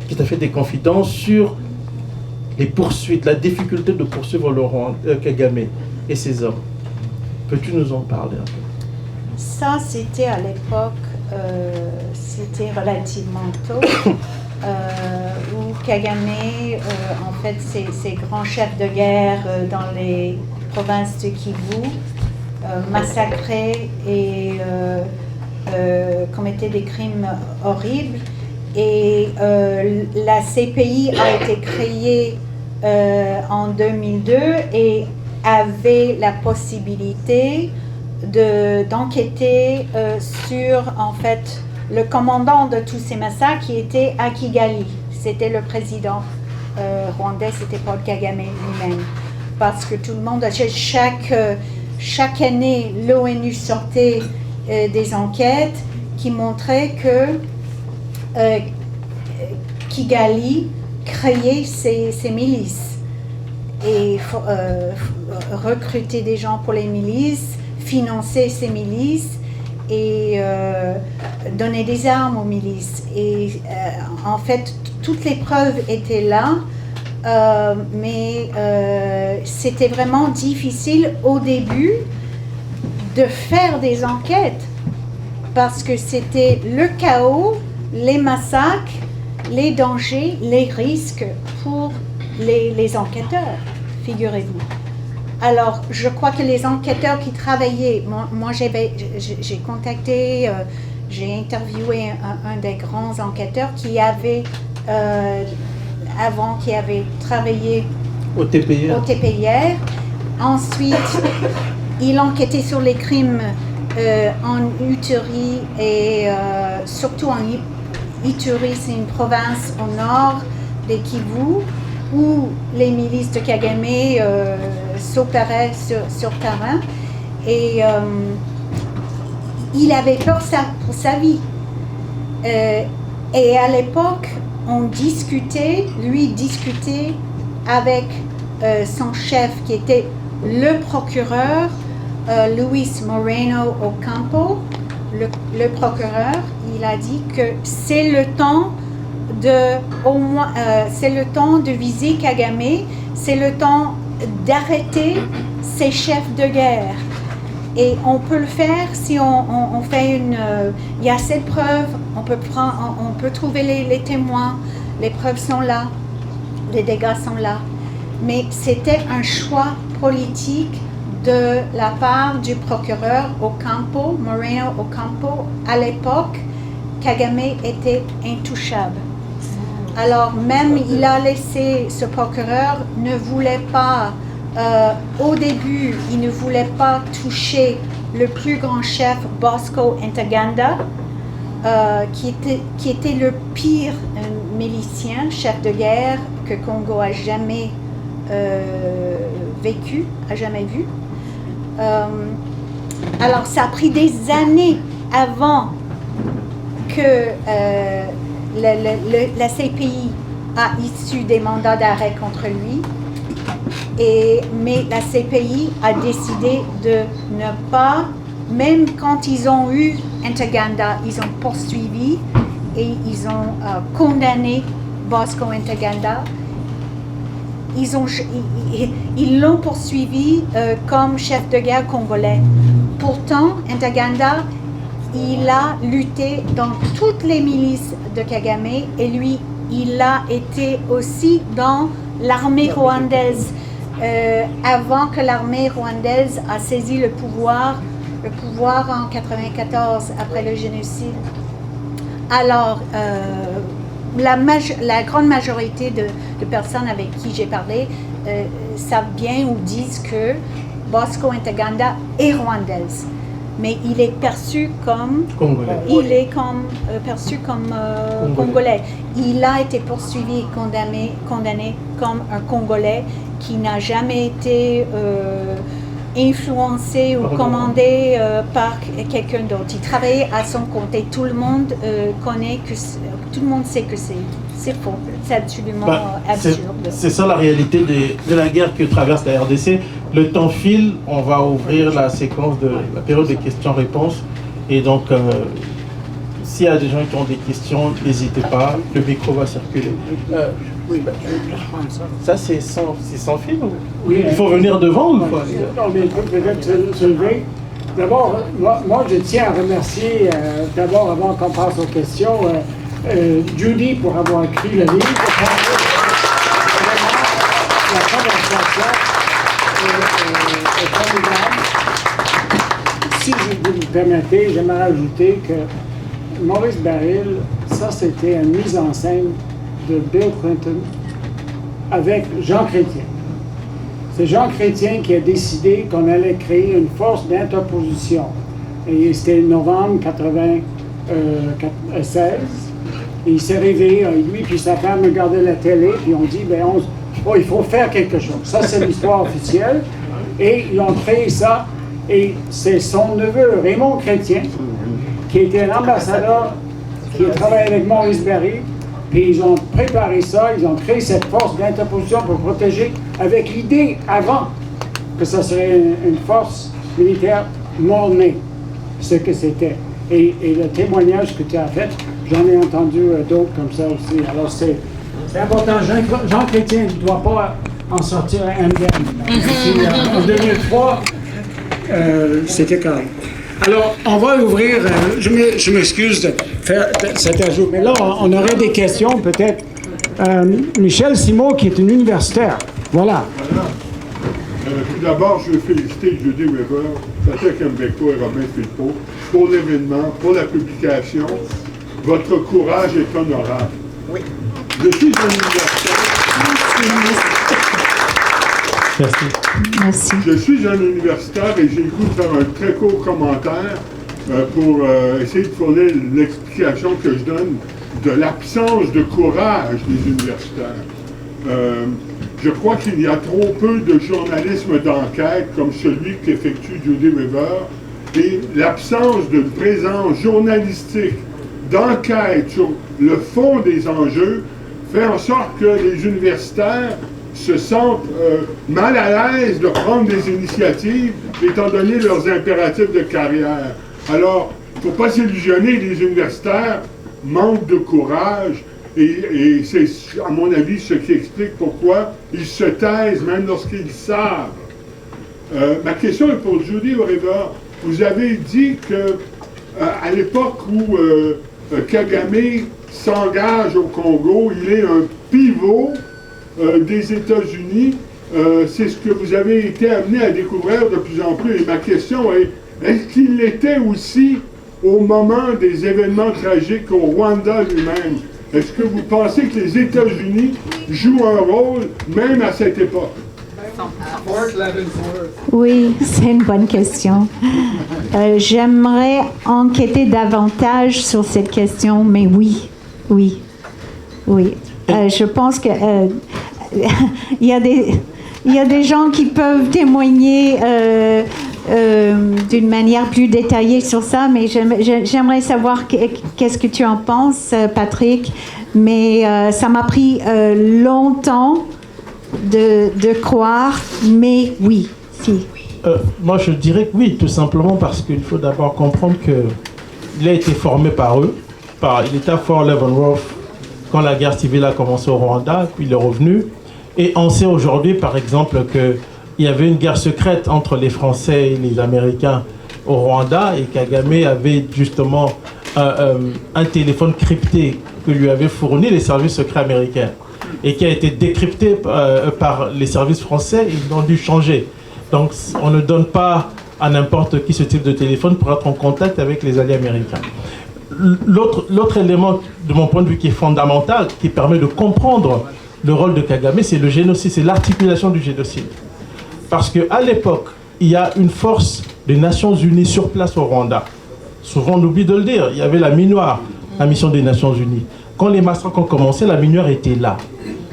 qui t'a fait des confidences sur les poursuites, la difficulté de poursuivre Laurent Kagame et ses hommes. Peux-tu nous en parler un peu? Ça, c'était à l'époque, c'était relativement tôt, où Kagame, en fait, ses grands chefs de guerre dans les provinces de Kivu, massacraient et commettaient des crimes horribles. Et la CPI a été créée en 2002 et avait la possibilité d'enquêter sur, en fait, le commandant de tous ces massacres qui était à Kigali. C'était le président rwandais, c'était Paul Kagame lui-même. Parce que tout le monde, chaque année, l'ONU sortait des enquêtes qui montraient que Kigali créait ses milices et recruter des gens pour les milices, financer ces milices et donner des armes aux milices. Et en fait, toutes les preuves étaient là, mais c'était vraiment difficile au début de faire des enquêtes parce que c'était le chaos, les massacres, les dangers, les risques pour les enquêteurs, figurez-vous. Alors, je crois que les enquêteurs qui travaillaient, moi j'ai contacté, j'ai interviewé un des grands enquêteurs qui avait, avant, qui avait travaillé au TPIR. Ensuite, il enquêtait sur les crimes en Ituri et surtout en Ituri, c'est une province au nord des Kivu où les milices de Kagame s'opéraient sur terrain et il avait peur pour sa vie. Et à l'époque, lui discutait avec son chef qui était le procureur Luis Moreno Ocampo, le procureur. Il a dit que c'est le temps de viser Kagame, c'est le temps d'arrêter ces chefs de guerre. Et on peut le faire si on fait il y a assez de preuves, on peut trouver les témoins, les preuves sont là, les dégâts sont là. Mais c'était un choix politique de la part du procureur Ocampo, Moreno Ocampo. À l'époque, Kagame était intouchable. Alors même il a laissé, ce procureur ne voulait pas, au début, il ne voulait pas toucher le plus grand chef, Bosco Ntaganda, qui était le pire milicien, chef de guerre que Congo a jamais vécu, a jamais vu. Alors ça a pris des années avant que la CPI a issu des mandats d'arrêt contre lui, mais la CPI a décidé de ne pas, même quand ils ont eu Ntaganda, ils ont poursuivi et ils ont condamné Bosco Ntaganda. Ils l'ont poursuivi comme chef de guerre congolais pourtant, Ntaganda, il a lutté dans toutes les milices de Kagame et lui, il a été aussi dans l'armée rwandaise avant que l'armée rwandaise a saisi le pouvoir en 1994 après le génocide. Alors, la grande majorité de personnes avec qui j'ai parlé savent bien ou disent que Bosco Ntaganda est rwandaise, mais il est perçu comme Congolais. Congolais. Il a été poursuivi et condamné comme un Congolais qui n'a jamais été influencé ou commandé par quelqu'un d'autre. Il travaillait à son compte et tout le monde tout le monde sait que c'est faux, c'est absolument absurde. C'est ça la réalité de la guerre que traverse la RDC. Le temps file, on va ouvrir la séquence de la période des questions-réponses. Et donc, s'il y a des gens qui ont des questions, n'hésitez pas, le micro va circuler. Ça, c'est sans fil ou... Oui, il faut venir devant ou quoi? Non, mais peut-être se lever. D'abord, moi, je tiens à remercier, d'abord, avant qu'on passe aux questions, Judy pour avoir écrit le livre. La conversation est formidable. Si vous me permettez, j'aimerais ajouter que Maurice Baril, ça c'était une mise en scène de Bill Clinton avec Jean Chrétien. C'est Jean Chrétien qui a décidé qu'on allait créer une force d'interposition. Et c'était novembre 1996. Et il s'est réveillé, lui puis sa femme regardaient la télé, puis on dit, il faut faire quelque chose. Ça, c'est l'histoire officielle. Et ils ont créé ça. Et c'est son neveu, Raymond Chrétien, qui était l'ambassadeur, qui a travaillé avec Maurice Barry. Puis ils ont préparé ça, ils ont créé cette force d'interposition pour protéger, avec l'idée avant que ça serait une force militaire mornée, ce que c'était. Et le témoignage que tu as fait, j'en ai entendu d'autres comme ça aussi. Alors c'est important. Jean Chrétien ne doit pas en sortir indemne. En 2003, c'était correct. Alors, on va ouvrir, je m'excuse de faire cet ajout, mais là, on aurait des questions, peut-être. Michel Simon, qui est un universitaire. Voilà. Tout d'abord, je veux féliciter Judy Weber, Patrick Mbeko et Robin Philpot pour l'événement, pour la publication. Votre courage est honorable. Oui. Je suis un universitaire. Merci. Merci. Je suis un universitaire et j'ai le goût de faire un très court commentaire pour essayer de fournir l'explication que je donne de l'absence de courage des universitaires. Je crois qu'il y a trop peu de journalisme d'enquête comme celui qu'effectue Judy Weber et l'absence de présence journalistique d'enquête sur le fond des enjeux fait en sorte que les universitaires se sentent mal à l'aise de prendre des initiatives étant donné leurs impératifs de carrière. Alors, il ne faut pas s'illusionner, les universitaires manquent de courage et c'est, à mon avis, ce qui explique pourquoi ils se taisent même lorsqu'ils savent. Ma question est pour Judy Weber. Vous avez dit que à l'époque où Kagame s'engage au Congo, il est un pivot des États-Unis. C'est ce que vous avez été amené à découvrir de plus en plus. Et ma question est, est-ce qu'il l'était aussi au moment des événements tragiques au Rwanda lui-même? Est-ce que vous pensez que les États-Unis jouent un rôle même à cette époque? Oui, c'est une bonne question. J'aimerais enquêter davantage sur cette question, mais oui. Je pense que il y a des gens qui peuvent témoigner d'une manière plus détaillée sur ça, mais j'aimerais savoir qu'est-ce que tu en penses, Patrick. Mais ça m'a pris longtemps de croire, mais oui, si. Moi, je dirais que oui, tout simplement parce qu'il faut d'abord comprendre qu'il a été formé par eux. Il était à Fort Leavenworth quand la guerre civile a commencé au Rwanda, puis il est revenu. Et on sait aujourd'hui, par exemple, qu'il y avait une guerre secrète entre les Français et les Américains au Rwanda et Kagame avait justement un téléphone crypté que lui avaient fourni les services secrets américains et qui a été décrypté par les services français, ils ont dû changer. Donc on ne donne pas à n'importe qui ce type de téléphone pour être en contact avec les alliés américains. L'autre élément de mon point de vue qui est fondamental, qui permet de comprendre le rôle de Kagame, c'est le génocide, c'est l'articulation du génocide. Parce qu'à l'époque, il y a une force des Nations Unies sur place au Rwanda. Souvent on oublie de le dire, il y avait la MINUAR, la mission des Nations Unies. Quand les massacres ont commencé, la MINUAR était là.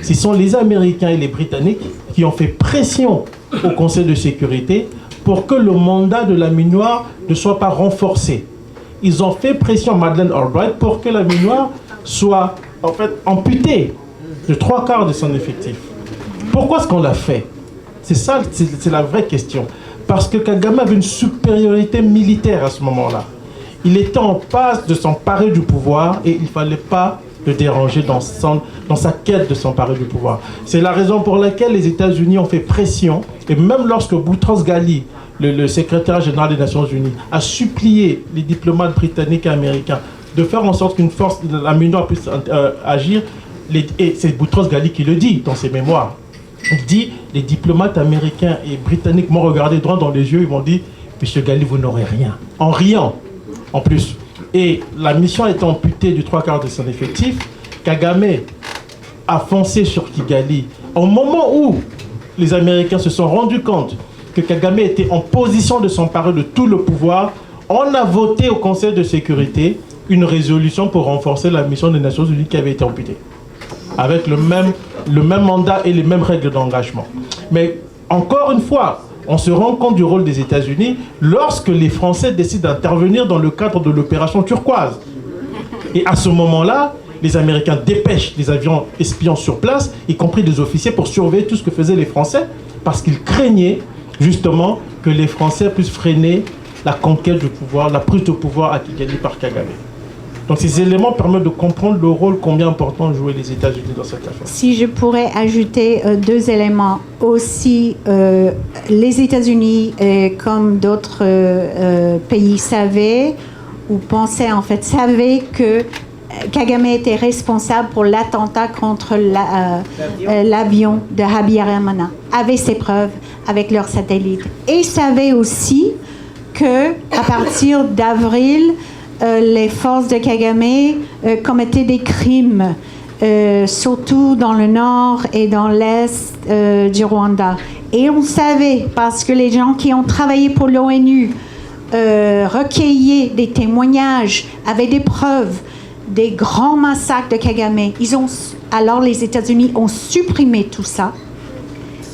Ce sont les Américains et les Britanniques qui ont fait pression au Conseil de sécurité pour que le mandat de la MINUAR ne soit pas renforcé. Ils ont fait pression à Madeleine Albright pour que la MINUAR soit en fait amputée de 3/4 de son effectif. Pourquoi est-ce qu'on l'a fait? C'est ça, c'est la vraie question. Parce que Kagame avait une supériorité militaire à ce moment-là. Il était en passe de s'emparer du pouvoir et il ne fallait pas le déranger dans sa quête de s'emparer du pouvoir. C'est la raison pour laquelle les États-Unis ont fait pression, et même lorsque Boutros-Ghali, le secrétaire général des Nations Unies, a supplié les diplomates britanniques et américains de faire en sorte qu'une force, la MINUAR puisse agir, et c'est Boutros-Ghali qui le dit dans ses mémoires. Il dit, les diplomates américains et britanniques m'ont regardé droit dans les yeux, ils m'ont dit, Monsieur Ghali, vous n'aurez rien. En riant, en plus. Et la mission étant amputée du 3/4 de son effectif, Kagame a foncé sur Kigali. Au moment où les Américains se sont rendus compte que Kagame était en position de s'emparer de tout le pouvoir, on a voté au Conseil de sécurité une résolution pour renforcer la mission des Nations Unies qui avait été amputée, avec le même mandat et les mêmes règles d'engagement. Mais encore une fois, on se rend compte du rôle des États-Unis lorsque les Français décident d'intervenir dans le cadre de l'opération turquoise. Et à ce moment-là, les Américains dépêchent des avions espions sur place, y compris des officiers, pour surveiller tout ce que faisaient les Français, parce qu'ils craignaient justement que les Français puissent freiner la conquête du pouvoir, la prise de pouvoir à Kigali par Kagame. Donc ces éléments permettent de comprendre le rôle combien important jouaient les États-Unis dans cette affaire. Si je pourrais ajouter deux éléments aussi, les États-Unis, comme d'autres pays, savaient ou pensaient en fait, savaient que Kagame était responsable pour l'attentat contre l'avion de Habyarimana, avait ses preuves avec leurs satellites, et savaient aussi que à partir d'avril, les forces de Kagame commettaient des crimes, surtout dans le nord et dans l'est du Rwanda. Et on savait, parce que les gens qui ont travaillé pour l'ONU recueillaient des témoignages, avaient des preuves des grands massacres de Kagame. Alors les États-Unis ont supprimé tout ça.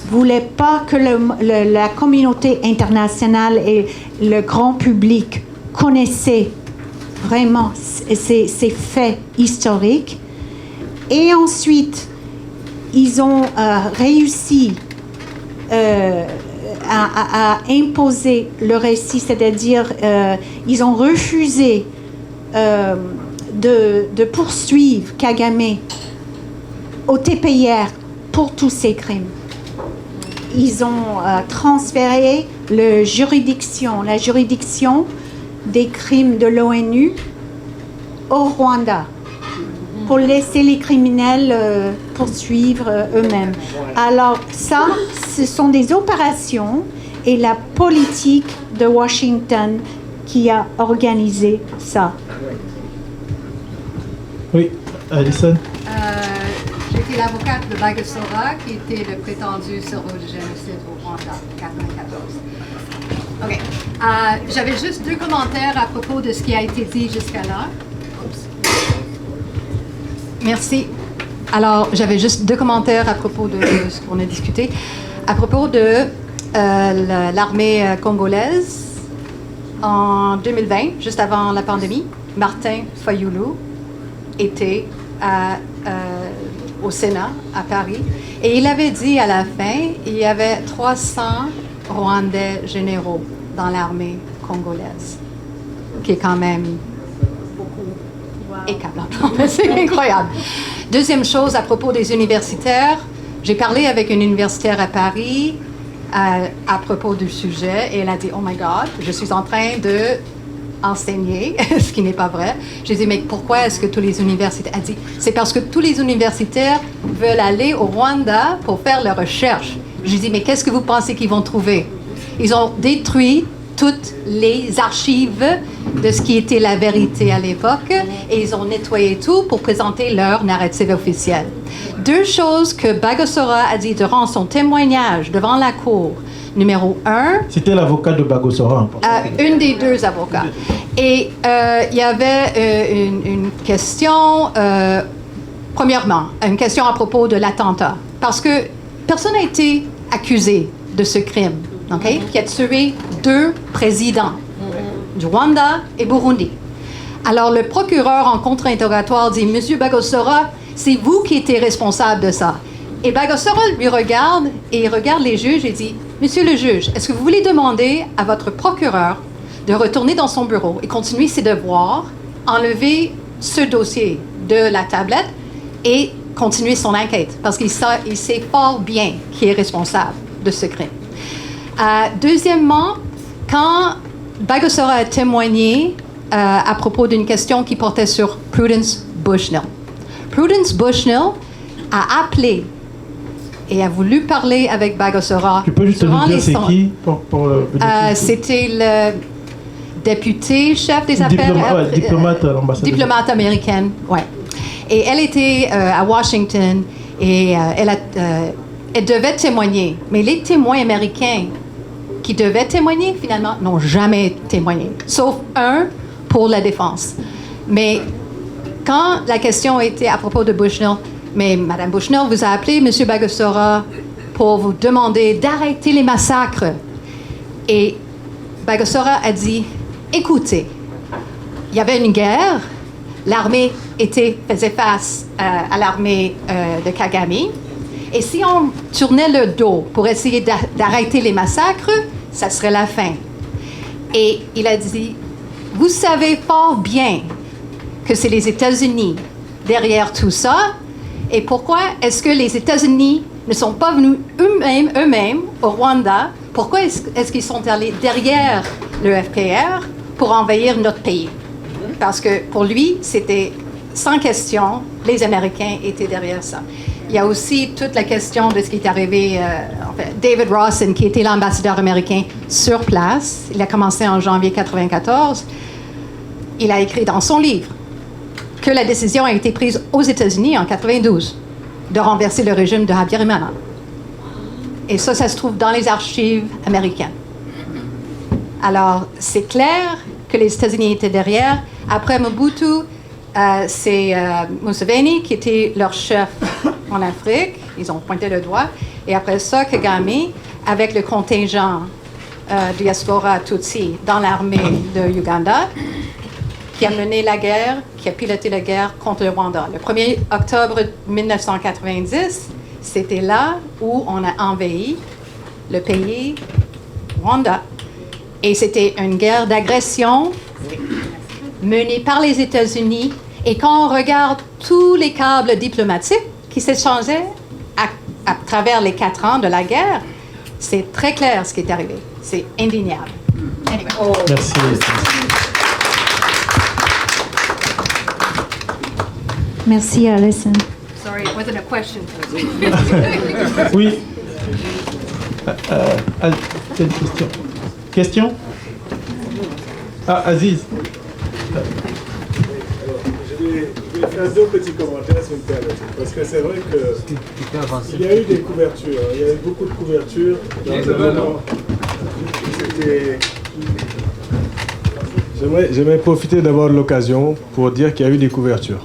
Ne voulaient pas que la communauté internationale et le grand public connaissaient vraiment ces faits historiques. Et ensuite, ils ont réussi à imposer le récit, c'est-à-dire ils ont refusé de poursuivre Kagame au TPIR pour tous ces crimes. Ils ont transféré la juridiction des crimes de l'ONU au Rwanda pour laisser les criminels poursuivre eux-mêmes. Alors ça, ce sont des opérations et la politique de Washington qui a organisé ça. Oui, Alison. J'étais l'avocate de Bagosora, qui était le prétendu cerveau de génocide au Rwanda, 1994. OK. J'avais juste deux commentaires à propos de ce qui a été dit jusqu'à là. Oups. Merci. Alors, j'avais juste deux commentaires à propos de ce qu'on a discuté. À propos de l'armée congolaise, en 2020, juste avant la pandémie, Martin Fayulu était au Sénat, à Paris, et il avait dit à la fin, il y avait 300 Rwandais généraux dans l'armée congolaise, qui est quand même beaucoup écablant. C'est incroyable. Deuxième chose, à propos des universitaires, j'ai parlé avec une universitaire à Paris à propos du sujet et elle a dit, oh my God, je suis en train de enseigner, ce qui n'est pas vrai. J'ai dit, mais pourquoi est-ce que tous les universitaires... Elle dit, c'est parce que tous les universitaires veulent aller au Rwanda pour faire leurs recherches. J'ai dit, mais qu'est-ce que vous pensez qu'ils vont trouver? Ils ont détruit toutes les archives de ce qui était la vérité à l'époque et ils ont nettoyé tout pour présenter leur narrative officielle. Deux choses que Bagosora a dit durant son témoignage devant la cour. Numéro 1. C'était l'avocat de Bagosora. Une des deux avocats. Et il y avait une question, premièrement, une question à propos de l'attentat. Parce que personne n'a été accusé de ce crime, okay, qui a tué 2 présidents, du Rwanda et Burundi. Alors le procureur en contre-interrogatoire dit, Monsieur Bagosora, c'est vous qui étiez responsable de ça. Et Bagosora lui regarde et il regarde les juges et dit, Monsieur le juge, est-ce que vous voulez demander à votre procureur de retourner dans son bureau et continuer ses devoirs, enlever ce dossier de la tablette et continuer son enquête? Parce qu'il sait fort bien qui est responsable de ce crime. Deuxièmement, quand Bagosora a témoigné à propos d'une question qui portait sur Prudence Bushnell. Prudence Bushnell a appelé et a voulu parler avec Bagosora. Tu peux juste nous dire c'est qui c'était le député, chef des affaires... diplomate à l'ambassade. Diplomate américaine, oui. Et elle était à Washington et elle devait témoigner. Mais les témoins américains qui devaient témoigner, finalement, n'ont jamais témoigné. Sauf un pour la défense. Mais quand la question était à propos de Bushnell, mais Mme Bushnell vous a appelé, M. Bagosora, pour vous demander d'arrêter les massacres. Et Bagosora a dit, écoutez, il y avait une guerre, l'armée faisait face à l'armée de Kagame, et si on tournait le dos pour essayer d'arrêter les massacres, ça serait la fin. Et il a dit, vous savez fort bien que c'est les États-Unis derrière tout ça, et pourquoi est-ce que les États-Unis ne sont pas venus eux-mêmes au Rwanda? Pourquoi est-ce qu'ils sont allés derrière le FPR pour envahir notre pays? Parce que pour lui, c'était sans question, les Américains étaient derrière ça. Il y a aussi toute la question de ce qui est arrivé. David Rawson, qui était l'ambassadeur américain sur place, il a commencé en janvier 1994. Il a écrit dans son livre que la décision a été prise aux États-Unis en 1992 de renverser le régime de Habyarimana. Et ça se trouve dans les archives américaines. Alors, c'est clair que les États-Unis étaient derrière. Après Mobutu, c'est Museveni qui était leur chef en Afrique. Ils ont pointé le doigt. Et après ça, Kagame, avec le contingent diaspora Tutsi dans l'armée de Uganda, qui a mené la guerre, qui a piloté la guerre contre le Rwanda. Le 1er octobre 1990, c'était là où on a envahi le pays Rwanda. Et c'était une guerre d'agression menée par les États-Unis. Et quand on regarde tous les câbles diplomatiques qui s'échangeaient à travers les 4 ans de la guerre, c'est très clair ce qui est arrivé. C'est indéniable. Anyway. Merci. Merci, Alison. Sorry, it wasn't a question. Oui. C'est une question. Question? Ah, Aziz. Je vais faire 2 petits commentaires, si vous me permettez. Parce que c'est vrai qu'il y a eu des couvertures. Il y a eu beaucoup de couvertures. J'aimerais profiter d'avoir l'occasion pour dire qu'il y a eu des couvertures.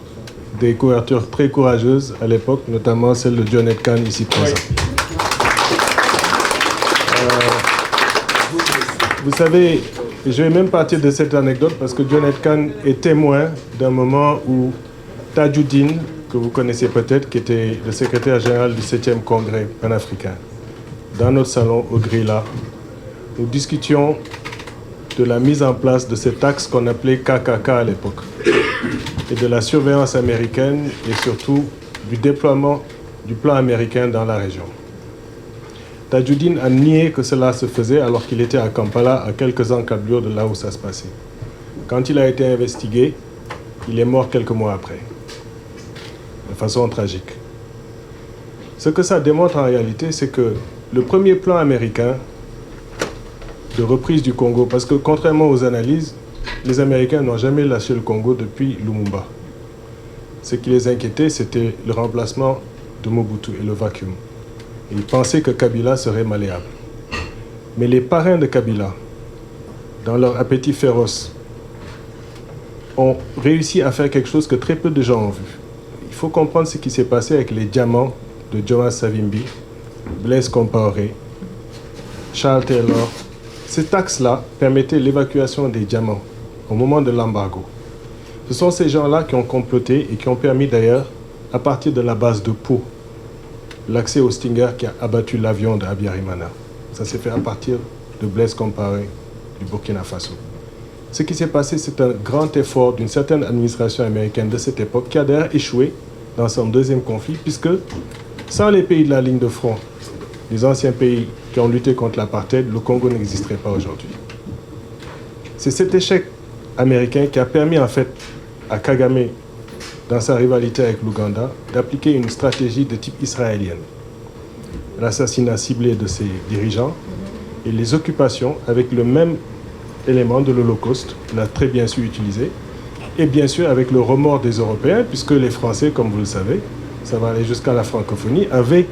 Des couvertures très courageuses à l'époque, notamment celle de John Edkan ici présent. Vous savez, je vais même partir de cette anecdote parce que John Edkan est témoin d'un moment où Tajuddin, que vous connaissez peut-être, qui était le secrétaire général du 7e congrès panafricain, dans notre salon au Grilla, nous discutions de la mise en place de cet axe qu'on appelait KKK à l'époque, et de la surveillance américaine et surtout du déploiement du plan américain dans la région. Tajuddin a nié que cela se faisait alors qu'il était à Kampala, à quelques encablures de là où ça se passait. Quand il a été investigué, il est mort quelques mois après, de façon tragique. Ce que ça démontre en réalité, c'est que le premier plan américain de reprise du Congo, parce que contrairement aux analyses, les Américains n'ont jamais lâché le Congo depuis Lumumba. Ce qui les inquiétait, c'était le remplacement de Mobutu et le vacuum. Et ils pensaient que Kabila serait malléable. Mais les parrains de Kabila, dans leur appétit féroce, ont réussi à faire quelque chose que très peu de gens ont vu. Il faut comprendre ce qui s'est passé avec les diamants de Jonas Savimbi, Blaise Compaoré, Charles Taylor. Cet axe-là permettait l'évacuation des diamants au moment de l'embargo. Ce sont ces gens-là qui ont comploté et qui ont permis d'ailleurs, à partir de la base de Pau, l'accès au Stinger qui a abattu l'avion de Habyarimana. Ça s'est fait à partir de Blaise Compaoré du Burkina Faso. Ce qui s'est passé, c'est un grand effort d'une certaine administration américaine de cette époque qui a d'ailleurs échoué dans son deuxième conflit, puisque sans les pays de la ligne de front, les anciens pays qui ont lutté contre l'apartheid, le Congo n'existerait pas aujourd'hui. C'est cet échec américain qui a permis en fait à Kagame, dans sa rivalité avec l'Ouganda, d'appliquer une stratégie de type israélienne. L'assassinat ciblé de ses dirigeants et les occupations avec le même élément de l'Holocauste, il a très bien su utiliser, et bien sûr avec le remords des Européens, puisque les Français, comme vous le savez, ça va aller jusqu'à la francophonie, avec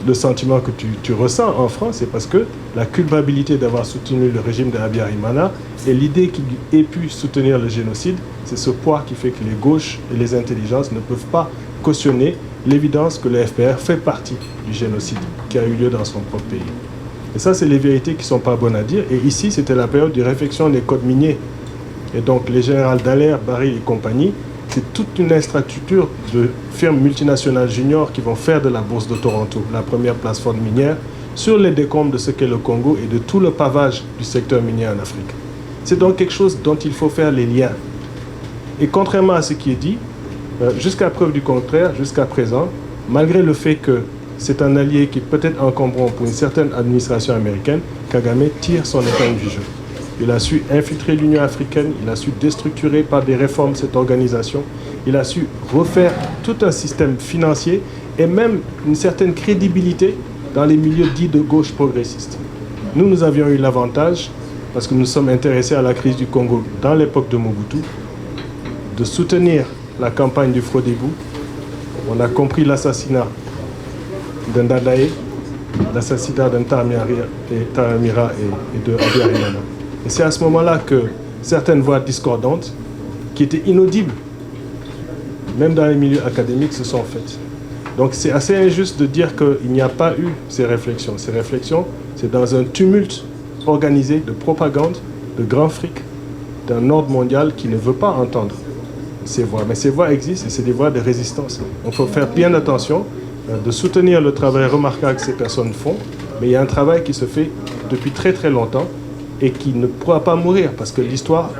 le sentiment que tu ressens en France, c'est parce que la culpabilité d'avoir soutenu le régime de Habyarimana et l'idée qu'il ait pu soutenir le génocide, c'est ce poids qui fait que les gauches et les intelligences ne peuvent pas cautionner l'évidence que le FPR fait partie du génocide qui a eu lieu dans son propre pays. Et ça, c'est les vérités qui ne sont pas bonnes à dire. Et ici, c'était la période de réflexion des codes miniers. Et donc, les généraux Dallaire, Barry et compagnie, c'est toute une infrastructure de firmes multinationales juniors qui vont faire de la bourse de Toronto, la première plateforme minière, sur les décombres de ce qu'est le Congo et de tout le pavage du secteur minier en Afrique. C'est donc quelque chose dont il faut faire les liens. Et contrairement à ce qui est dit, jusqu'à preuve du contraire, jusqu'à présent, malgré le fait que c'est un allié qui peut être encombrant pour une certaine administration américaine, Kagame tire son épingle du jeu. Il a su infiltrer l'Union africaine, il a su déstructurer par des réformes cette organisation, il a su refaire tout un système financier et même une certaine crédibilité dans les milieux dits de gauche progressiste. Nous avions eu l'avantage, parce que nous sommes intéressés à la crise du Congo dans l'époque de Mobutu, de soutenir la campagne du Frodébu. On a compris l'assassinat d'un Dadae, l'assassinat d'un Taramira et de Habyarimana. Et c'est à ce moment-là que certaines voix discordantes, qui étaient inaudibles, même dans les milieux académiques, se sont faites. Donc c'est assez injuste de dire qu'il n'y a pas eu ces réflexions. Ces réflexions, c'est dans un tumulte organisé de propagande, de grand fric, d'un ordre mondial qui ne veut pas entendre ces voix. Mais ces voix existent et c'est des voix de résistance. Donc il faut faire bien attention de soutenir le travail remarquable que ces personnes font, mais il y a un travail qui se fait depuis très très longtemps et qui ne pourra pas mourir parce que l'histoire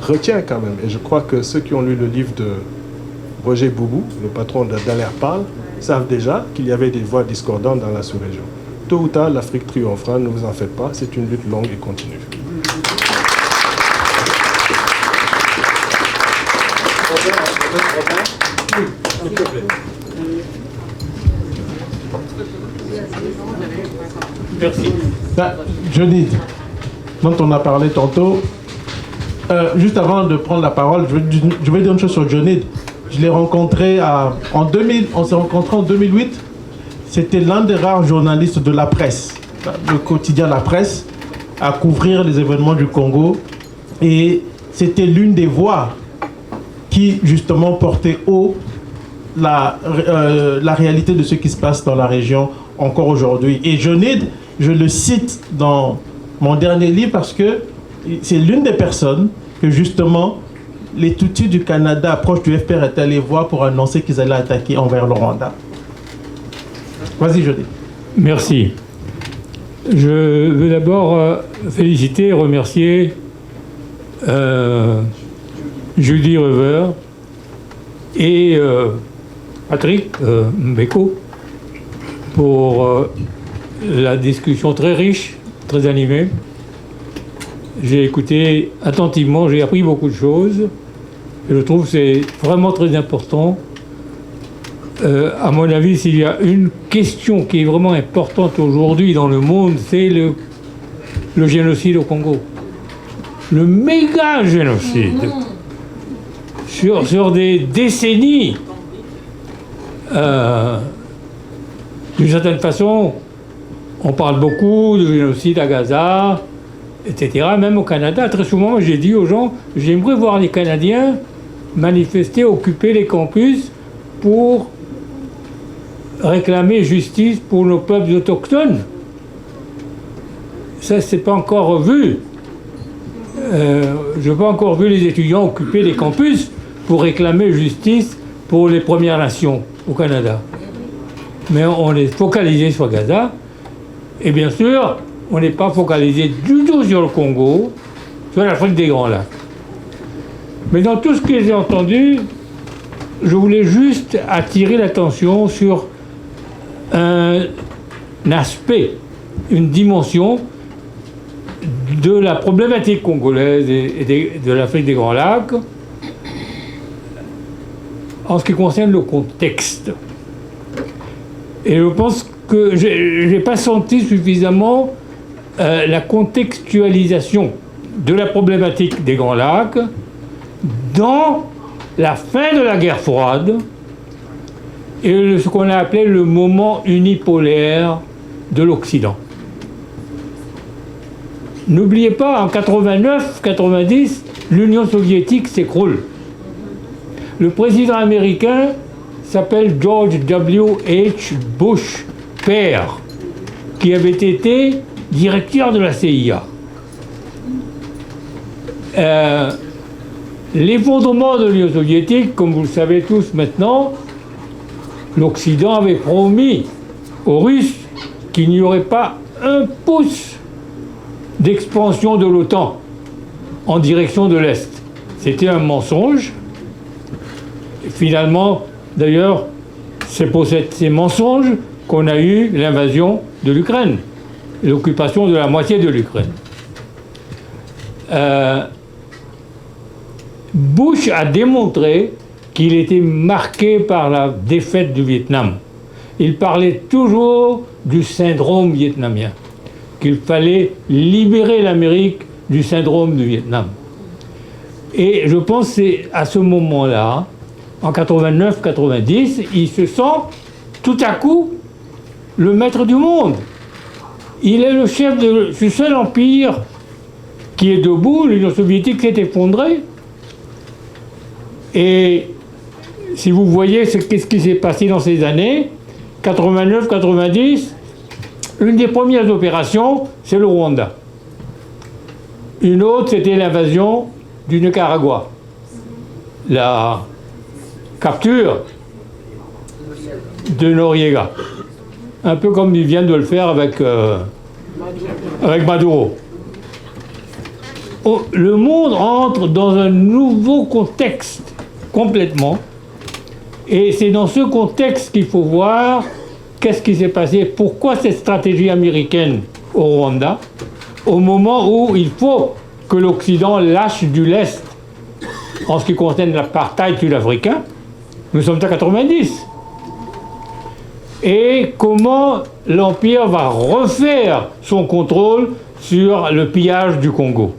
retient quand même. Et je crois que ceux qui ont lu le livre de Roger Boubou, le patron de Dallaire Parle, savent déjà qu'il y avait des voix discordantes dans la sous-région. Tôt ou tard, l'Afrique triomphera, ne vous en faites pas, c'est une lutte longue et continue. Merci. Johnny, dont on a parlé tantôt, juste avant de prendre la parole, je vais dire une chose sur Johnny. Je l'ai rencontré en 2000, on s'est rencontrés en 2008. C'était l'un des rares journalistes de la presse, le quotidien La Presse, à couvrir les événements du Congo. Et c'était l'une des voix qui, justement, portait haut la réalité de ce qui se passe dans la région encore aujourd'hui. Et Johnny, je le cite dans mon dernier livre parce que c'est l'une des personnes que, justement, les Tutsis du Canada, proches du FPR, étaient allés voir pour annoncer qu'ils allaient attaquer envers le Rwanda. Vas-y, Johnny. Merci. Je veux d'abord féliciter et remercier Judy Rever et Patrick Mbeko pour la discussion très riche, très animée. J'ai écouté attentivement, j'ai appris beaucoup de choses. Et je trouve que c'est vraiment très important. À mon avis, s'il y a une question qui est vraiment importante aujourd'hui dans le monde, c'est le génocide au Congo. Le méga génocide. Sur des décennies. D'une certaine façon, on parle beaucoup de génocide à Gaza, etc. Même au Canada, très souvent, j'ai dit aux gens, j'aimerais voir les Canadiens manifester, occuper les campus pour réclamer justice pour nos peuples autochtones. Ça, c'est pas encore vu. Je n'ai pas encore vu les étudiants occuper les campus pour réclamer justice pour les Premières Nations au Canada. Mais on est focalisé sur Gaza. Et bien sûr, on n'est pas focalisé du tout sur le Congo, sur l'Afrique des Grands Lacs. Mais dans tout ce que j'ai entendu, je voulais juste attirer l'attention sur un aspect, une dimension de la problématique congolaise et de l'Afrique des Grands Lacs en ce qui concerne le contexte. Et je pense que je n'ai pas senti suffisamment la contextualisation de la problématique des Grands Lacs dans la fin de la guerre froide et ce qu'on a appelé le moment unipolaire de l'Occident. N'oubliez pas, en 89-90, l'Union soviétique s'écroule. Le président américain s'appelle George W.H. Bush, père, qui avait été directeur de la CIA. L'effondrement de l'Union soviétique, comme vous le savez tous maintenant, l'Occident avait promis aux Russes qu'il n'y aurait pas un pouce d'expansion de l'OTAN en direction de l'Est. C'était un mensonge. Et finalement, d'ailleurs, c'est pour ces mensonges qu'on a eu l'invasion de l'Ukraine, l'occupation de la moitié de l'Ukraine. Bush a démontré qu'il était marqué par la défaite du Vietnam. Il parlait toujours du syndrome vietnamien, qu'il fallait libérer l'Amérique du syndrome du Vietnam. Et je pense que c'est à ce moment-là, en 89-90, il se sent tout à coup le maître du monde. Il est le chef du seul empire qui est debout. L'Union soviétique s'est effondrée. Et si vous voyez qu'est-ce qui s'est passé dans ces années, 89-90, une des premières opérations, c'est le Rwanda. Une autre, c'était l'invasion du Nicaragua. La capture de Noriega. Un peu comme il vient de le faire avec Maduro. Le monde entre dans un nouveau contexte, complètement. Et c'est dans ce contexte qu'il faut voir qu'est-ce qui s'est passé, pourquoi cette stratégie américaine au Rwanda, au moment où il faut que l'Occident lâche du lest en ce qui concerne l'apartheid sud-africain. Nous sommes à 90. Et comment l'Empire va refaire son contrôle sur le pillage du Congo.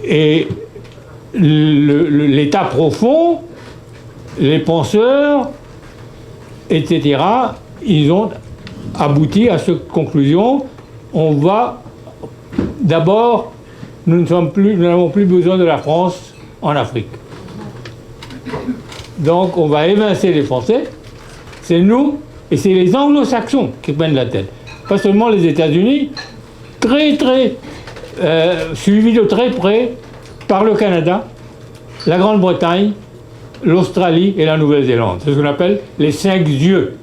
Et l'État profond, les penseurs, etc., ils ont abouti à cette conclusion. On va d'abord, nous n'avons plus besoin de la France en Afrique. Donc on va évincer les Français, c'est nous, et c'est les Anglo-Saxons qui prennent la tête. Pas seulement les États-Unis, suivis de très près par le Canada, la Grande-Bretagne, l'Australie et la Nouvelle-Zélande. C'est ce qu'on appelle les 5 yeux.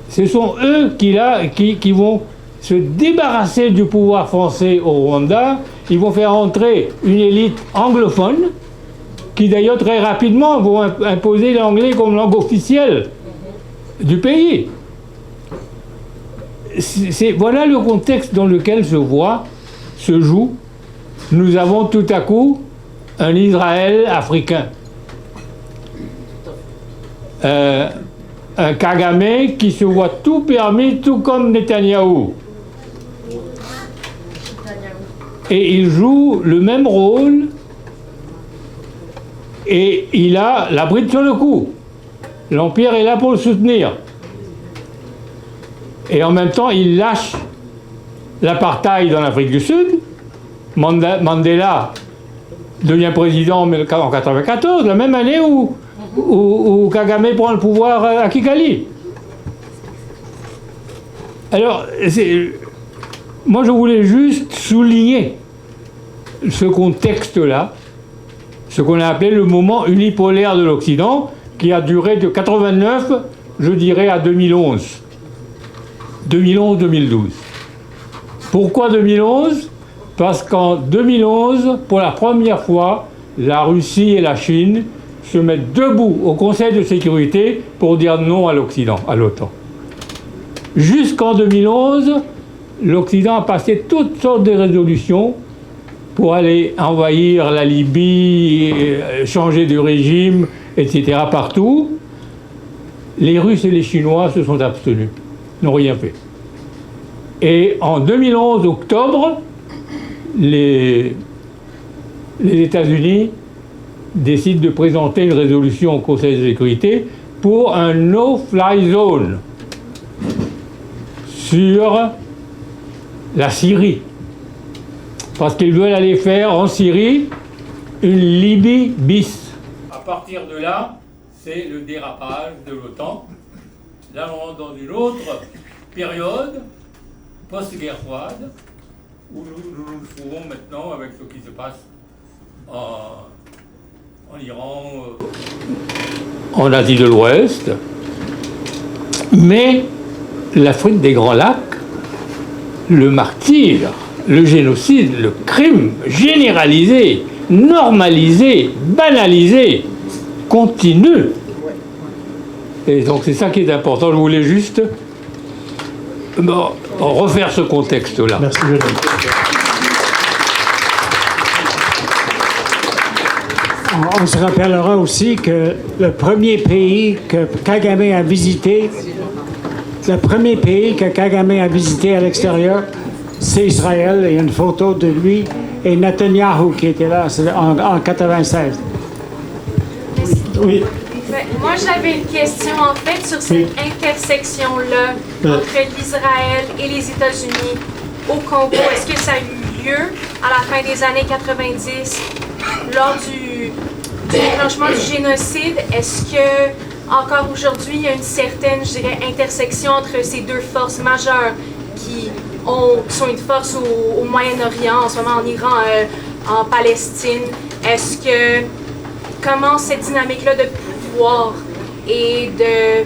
Ce sont eux qui vont se débarrasser du pouvoir français au Rwanda. Ils vont faire entrer une élite anglophone qui d'ailleurs très rapidement vont imposer l'anglais comme langue officielle du pays. Voilà le contexte dans lequel se joue. Nous avons tout à coup un Israël africain. Un Kagame qui se voit tout permis, tout comme Netanyahou. Et il joue le même rôle et il a la bride sur le cou. L'Empire est là pour le soutenir. Et en même temps, il lâche l'apartheid en Afrique du Sud. Mandela devient président en 1994, la même année où Kagame prend le pouvoir à Kigali. Alors, moi je voulais juste souligner ce contexte-là, ce qu'on a appelé le moment unipolaire de l'Occident, qui a duré de 89, je dirais, à 2011. 2011-2012. Pourquoi 2011 ? Parce qu'en 2011, pour la première fois, la Russie et la Chine se mettent debout au Conseil de sécurité pour dire non à l'Occident, à l'OTAN. Jusqu'en 2011, l'Occident a passé toutes sortes de résolutions pour aller envahir la Libye, changer de régime, etc. partout. Les Russes et les Chinois se sont abstenus, n'ont rien fait. Et en 2011, octobre, les États-Unis décident de présenter une résolution au Conseil de sécurité pour un no-fly zone sur la Syrie. Parce qu'ils veulent aller faire en Syrie une Libye bis. À partir de là, c'est le dérapage de l'OTAN. Là, on rentre dans une autre période, post-guerre froide, où nous nous trouvons maintenant avec ce qui se passe en Iran, en Asie de l'Ouest. Mais l'Afrique des Grands Lacs, le martyre, le génocide, le crime généralisé, normalisé, banalisé, continue. Et donc c'est ça qui est important. Je voulais juste refaire ce contexte-là. Merci, Jonathan. On se rappellera aussi que le premier pays que Kagame a visité, à l'extérieur, c'est Israël. Il y a une photo de lui et Netanyahou qui était là en 1996. Oui. Moi, j'avais une question, en fait, sur cette intersection-là entre l'Israël et les États-Unis au Congo. Est-ce que ça a eu lieu à la fin des années 90, lors du déclenchement du génocide? Est-ce que, encore aujourd'hui, il y a une certaine, je dirais, intersection entre ces deux forces majeures qui sont une force au Moyen-Orient, en ce moment en Iran, en Palestine? Est-ce que, comment cette dynamique-là de pouvoir et de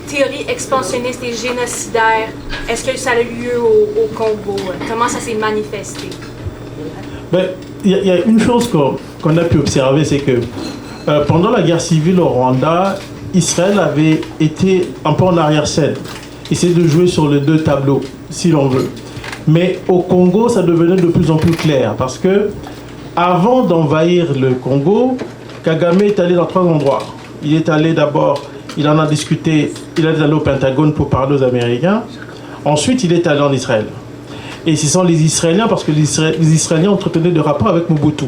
théorie expansionniste et génocidaire, est-ce que ça a eu lieu au Congo? Comment ça s'est manifesté? Il y a une chose qu'on a pu observer, c'est que pendant la guerre civile au Rwanda, Israël avait été un peu en arrière-scène. Essayer de jouer sur les deux tableaux, si l'on veut. Mais au Congo, ça devenait de plus en plus clair, parce que avant d'envahir le Congo, Kagame est allé dans 3 endroits. Il est allé d'abord, il en a discuté, il est allé au Pentagone pour parler aux Américains. Ensuite, il est allé en Israël. Et ce sont les Israéliens, parce que les Israéliens entretenaient des rapports avec Mobutu.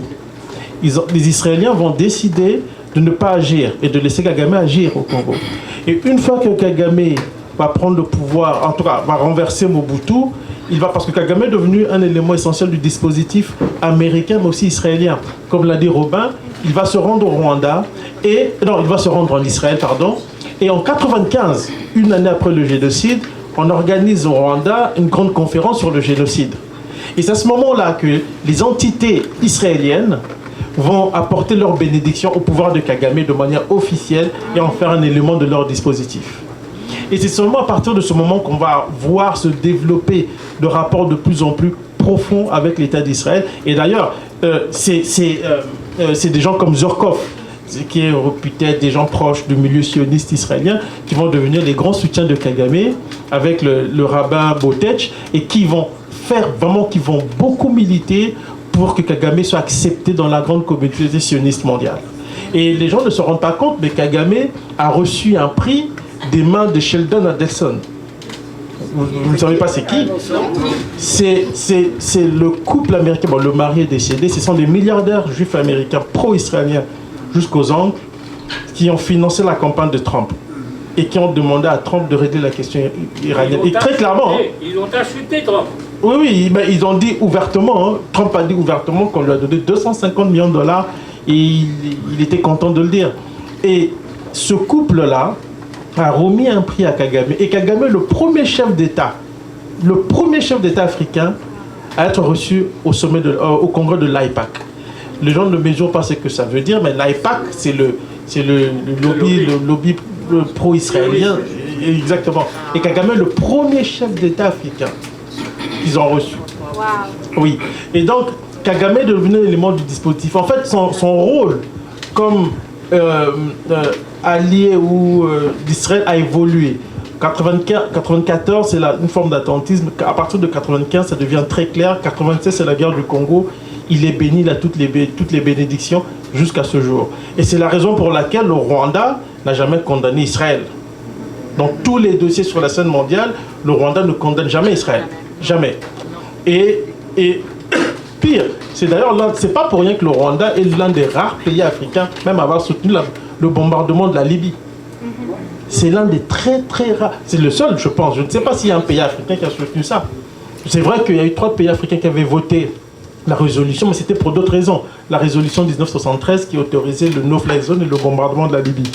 Les Israéliens vont décider de ne pas agir et de laisser Kagame agir au Congo. Et une fois que Kagame va prendre le pouvoir, en tout cas va renverser Mobutu, parce que Kagame est devenu un élément essentiel du dispositif américain, mais aussi israélien. Comme l'a dit Robin, il va se rendre au Rwanda, il va se rendre en Israël, pardon. Et en 1995, une année après le génocide, on organise au Rwanda une grande conférence sur le génocide. Et c'est à ce moment-là que les entités israéliennes vont apporter leur bénédiction au pouvoir de Kagame de manière officielle et en faire un élément de leur dispositif. Et c'est seulement à partir de ce moment qu'on va voir se développer de rapports de plus en plus profonds avec l'État d'Israël. Et d'ailleurs, c'est des gens comme Zurkov qui est réputé être des gens proches du milieu sioniste israélien, qui vont devenir les grands soutiens de Kagame avec le rabbin Botech, et qui vont beaucoup militer pour que Kagame soit accepté dans la grande communauté sioniste mondiale. Et les gens ne se rendent pas compte, mais Kagame a reçu un prix des mains de Sheldon Adelson. Vous ne savez pas c'est qui? C'est le couple américain, bon, le mari est décédé, ce sont des milliardaires juifs américains pro-israéliens jusqu'aux ongles qui ont financé la campagne de Trump et qui ont demandé à Trump de régler la question iranienne. Et très clairement... Hein, ils ont insulté Trump. Oui, mais ils ont dit ouvertement, hein, Trump a dit ouvertement qu'on lui a donné 250 millions de dollars et il était content de le dire. Et ce couple-là a remis un prix à Kagame. Et Kagame est le premier chef d'État africain à être reçu au sommet au congrès de l'AIPAC. Les gens ne mesurent pas ce que ça veut dire, mais l'AIPAC, c'est le lobby pro-israélien. Exactement. Et Kagame est le premier chef d'État africain qu'ils ont reçu. Wow. Oui. Et donc, Kagame est devenu un élément du dispositif. En fait, son rôle comme allié d'Israël a évolué. 94, c'est une forme d'attentisme. À partir de 95, ça devient très clair. 96, c'est la guerre du Congo. Il est béni, il a toutes les bénédictions jusqu'à ce jour. Et c'est la raison pour laquelle le Rwanda n'a jamais condamné Israël. Dans tous les dossiers sur la scène mondiale, le Rwanda ne condamne jamais Israël. Jamais. Et pire, c'est d'ailleurs c'est pas pour rien que le Rwanda est l'un des rares pays africains, même à avoir soutenu le bombardement de la Libye. C'est l'un des très très rares. C'est le seul, je pense. Je ne sais pas s'il y a un pays africain qui a soutenu ça. C'est vrai qu'il y a eu 3 pays africains qui avaient voté la résolution, mais c'était pour d'autres raisons. La résolution 1973 qui autorisait le no-fly zone et le bombardement de la Libye.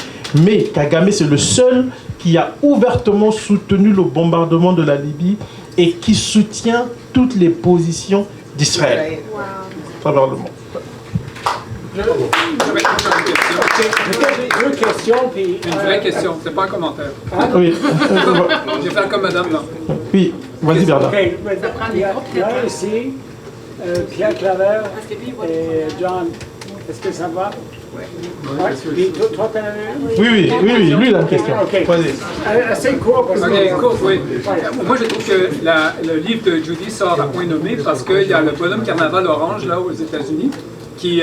Mais Kagame, c'est le seul qui a ouvertement soutenu le bombardement de la Libye et qui soutient toutes les positions d'Israël. À travers le monde. Deux questions, puis... Une vraie question, c'est pas un commentaire. Oui. Je vais faire comme madame là. Oui, vas-y Bernard. Okay. Il y a ici Pierre Claver et John. Est-ce que ça va? Oui. Puis toi, t'en as une? Oui, lui il a une question. Okay. Vas-y. Assez court parce que... Court, oui. Moi, je trouve que le livre de Judy sort à point nommé parce qu'il y a le bonhomme Carnaval Orange, là, aux États-Unis, qui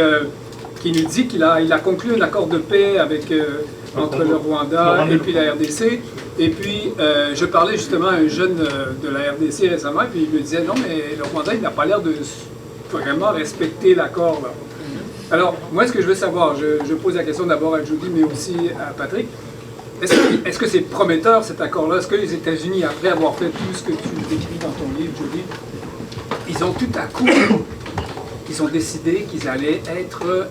nous dit qu'il a conclu un accord de paix entre le Rwanda et puis la RDC. Et puis, je parlais justement à un jeune de la RDC récemment, et puis il me disait, non, mais le Rwanda, il n'a pas l'air de vraiment respecter l'accord, là. Alors, moi, ce que je veux savoir, je pose la question d'abord à Judy, mais aussi à Patrick. Est-ce que c'est prometteur, cet accord-là? Est-ce que les États-Unis, après avoir fait tout ce que tu décris dans ton livre, Judy, ils ont tout à coup, ils ont décidé qu'ils allaient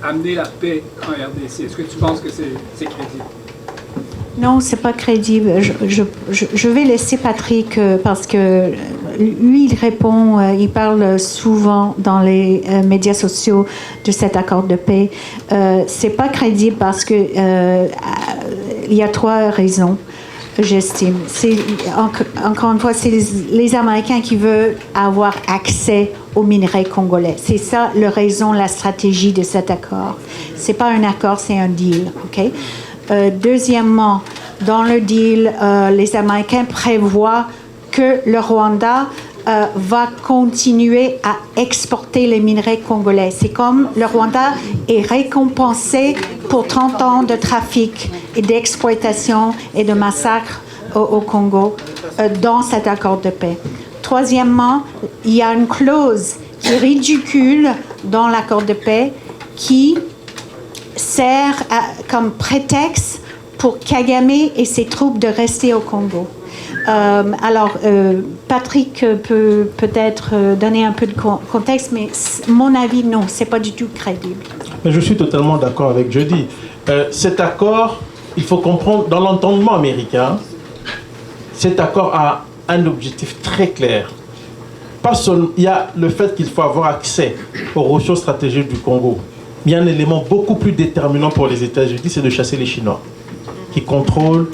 amener la paix en RDC? Est-ce que tu penses que c'est crédible? Non, c'est pas crédible. Je vais laisser Patrick parce que lui, il répond, il parle souvent dans les médias sociaux de cet accord de paix. C'est pas crédible parce que il y a 3 raisons, j'estime. Encore une fois, c'est les Américains qui veulent avoir accès aux minerais congolais. C'est ça la raison, la stratégie de cet accord. C'est pas un accord, c'est un deal, ok? Deuxièmement, dans le deal, les Américains prévoient que le Rwanda va continuer à exporter les minerais congolais. C'est comme le Rwanda est récompensé pour 30 ans de trafic et d'exploitation et de massacre au Congo dans cet accord de paix. Troisièmement, il y a une clause qui est ridicule dans l'accord de paix qui sert comme prétexte pour Kagame et ses troupes de rester au Congo. Patrick peut peut-être donner un peu de contexte, mais mon avis, non, c'est pas du tout crédible. Mais je suis totalement d'accord avec Judy. Cet accord, il faut comprendre, dans l'entendement américain, cet accord a un objectif très clair. Pas seulement, il y a le fait qu'il faut avoir accès aux ressources stratégiques du Congo. Il y a un élément beaucoup plus déterminant pour les États-Unis, c'est de chasser les Chinois, qui contrôlent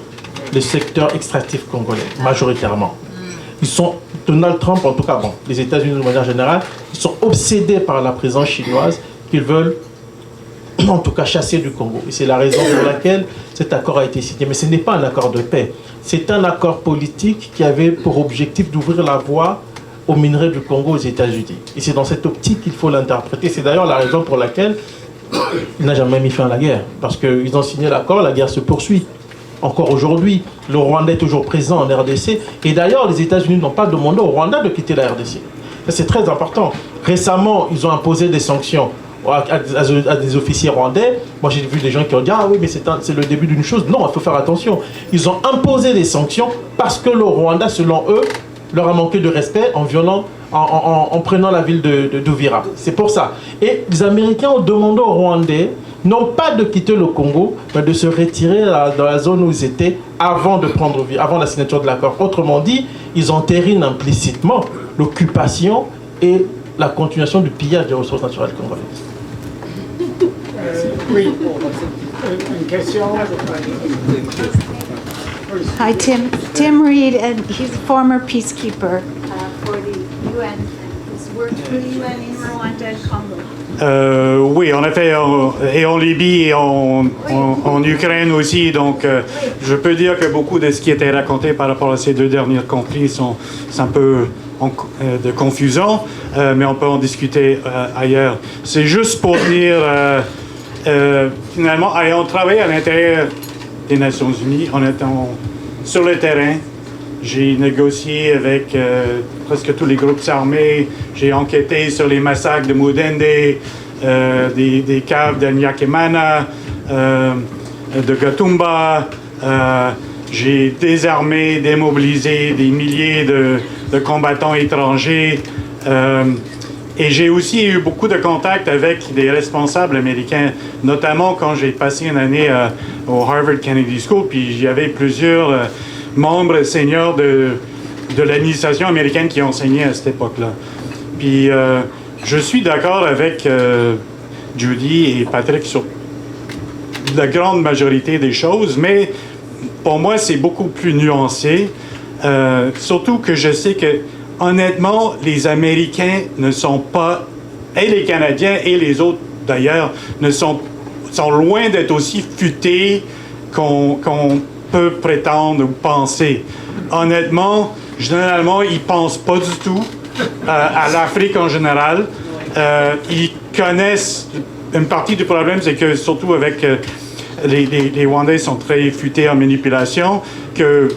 le secteur extractif congolais, majoritairement. Donald Trump, en tout cas, les États-Unis de manière générale, ils sont obsédés par la présence chinoise qu'ils veulent en tout cas chassés du Congo. Et c'est la raison pour laquelle cet accord a été signé. Mais ce n'est pas un accord de paix. C'est un accord politique qui avait pour objectif d'ouvrir la voie aux minerais du Congo aux États-Unis. Et c'est dans cette optique qu'il faut l'interpréter. C'est d'ailleurs la raison pour laquelle il n'a jamais mis fin à la guerre. Parce qu'ils ont signé l'accord, la guerre se poursuit. Encore aujourd'hui, le Rwanda est toujours présent en RDC. Et d'ailleurs, les États-Unis n'ont pas demandé au Rwanda de quitter la RDC. Ça, c'est très important. Récemment, ils ont imposé des sanctions à des officiers rwandais. Moi, j'ai vu des gens qui ont dit « Ah oui, mais c'est le début d'une chose. » Non, il faut faire attention. Ils ont imposé des sanctions parce que le Rwanda, selon eux, leur a manqué de respect en violant, en prenant la ville d'Uvira. C'est pour ça. Et les Américains ont demandé aux Rwandais non pas de quitter le Congo, mais de se retirer dans la zone où ils étaient avant la signature de l'accord. Autrement dit, ils entérinent implicitement l'occupation et la continuation du pillage des ressources naturelles congolaises. Oui, une question. Hi, Tim Reed, and he's a former peacekeeper for the UN, and he's worked for the UN in Rwanda and Congo. Oui, en effet, et en Libye et en Ukraine aussi. Donc, je peux dire que beaucoup de ce qui était raconté par rapport à ces deux derniers conflits c'est un peu de confusion, mais on peut en discuter ailleurs. C'est juste pour dire, finalement, ayant travaillé à l'intérieur des Nations Unies, en étant sur le terrain, j'ai négocié avec presque tous les groupes armés. J'ai enquêté sur les massacres de Mudende, des caves de Nyakemana, de Gatumba. J'ai désarmé, démobilisé des milliers de combattants étrangers. Et j'ai aussi eu beaucoup de contacts avec des responsables américains, notamment quand j'ai passé une année au Harvard Kennedy School, puis il y avait plusieurs membres seniors de l'administration américaine qui enseignaient à cette époque-là. Puis je suis d'accord avec Judy et Patrick sur la grande majorité des choses, mais pour moi, c'est beaucoup plus nuancé. Surtout que je sais que, honnêtement, les Américains ne sont pas, et les Canadiens et les autres d'ailleurs, sont loin d'être aussi futés qu'on peut prétendre ou penser. Honnêtement, généralement, ils ne pensent pas du tout à l'Afrique en général. Ils connaissent une partie du problème, c'est que surtout avec les Rwandais sont très futés en manipulation, que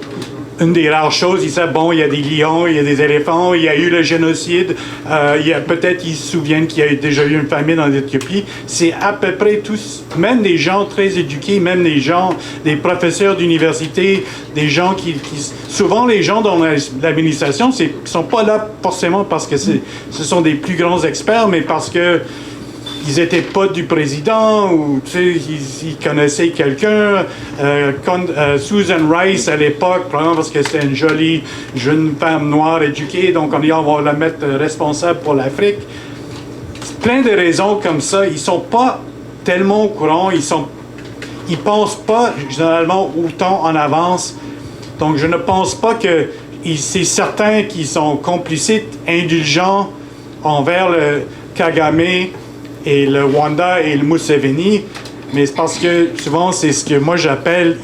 une des rares choses, ils savent, bon, il y a des lions, il y a des éléphants, il y a eu le génocide, peut-être ils se souviennent qu'il y a déjà eu une famine en Éthiopie. C'est à peu près tous, même des gens très éduqués, même des professeurs d'université, des gens qui souvent les gens dans l'administration, ne sont pas là forcément parce que ce sont des plus grands experts, mais parce que ils n'étaient pas du président ou ils connaissaient quelqu'un. Susan Rice à l'époque, probablement parce que c'était une jolie jeune femme noire éduquée, donc on dit on va la mettre responsable pour l'Afrique. Plein de raisons comme ça. Ils ne sont pas tellement au courant, ils pensent pas généralement autant en avance. Donc je ne pense pas que c'est certains qui sont complicites, indulgents envers le Kagame et le Rwanda et le Museveni, mais c'est parce que souvent c'est ce que moi j'appelle,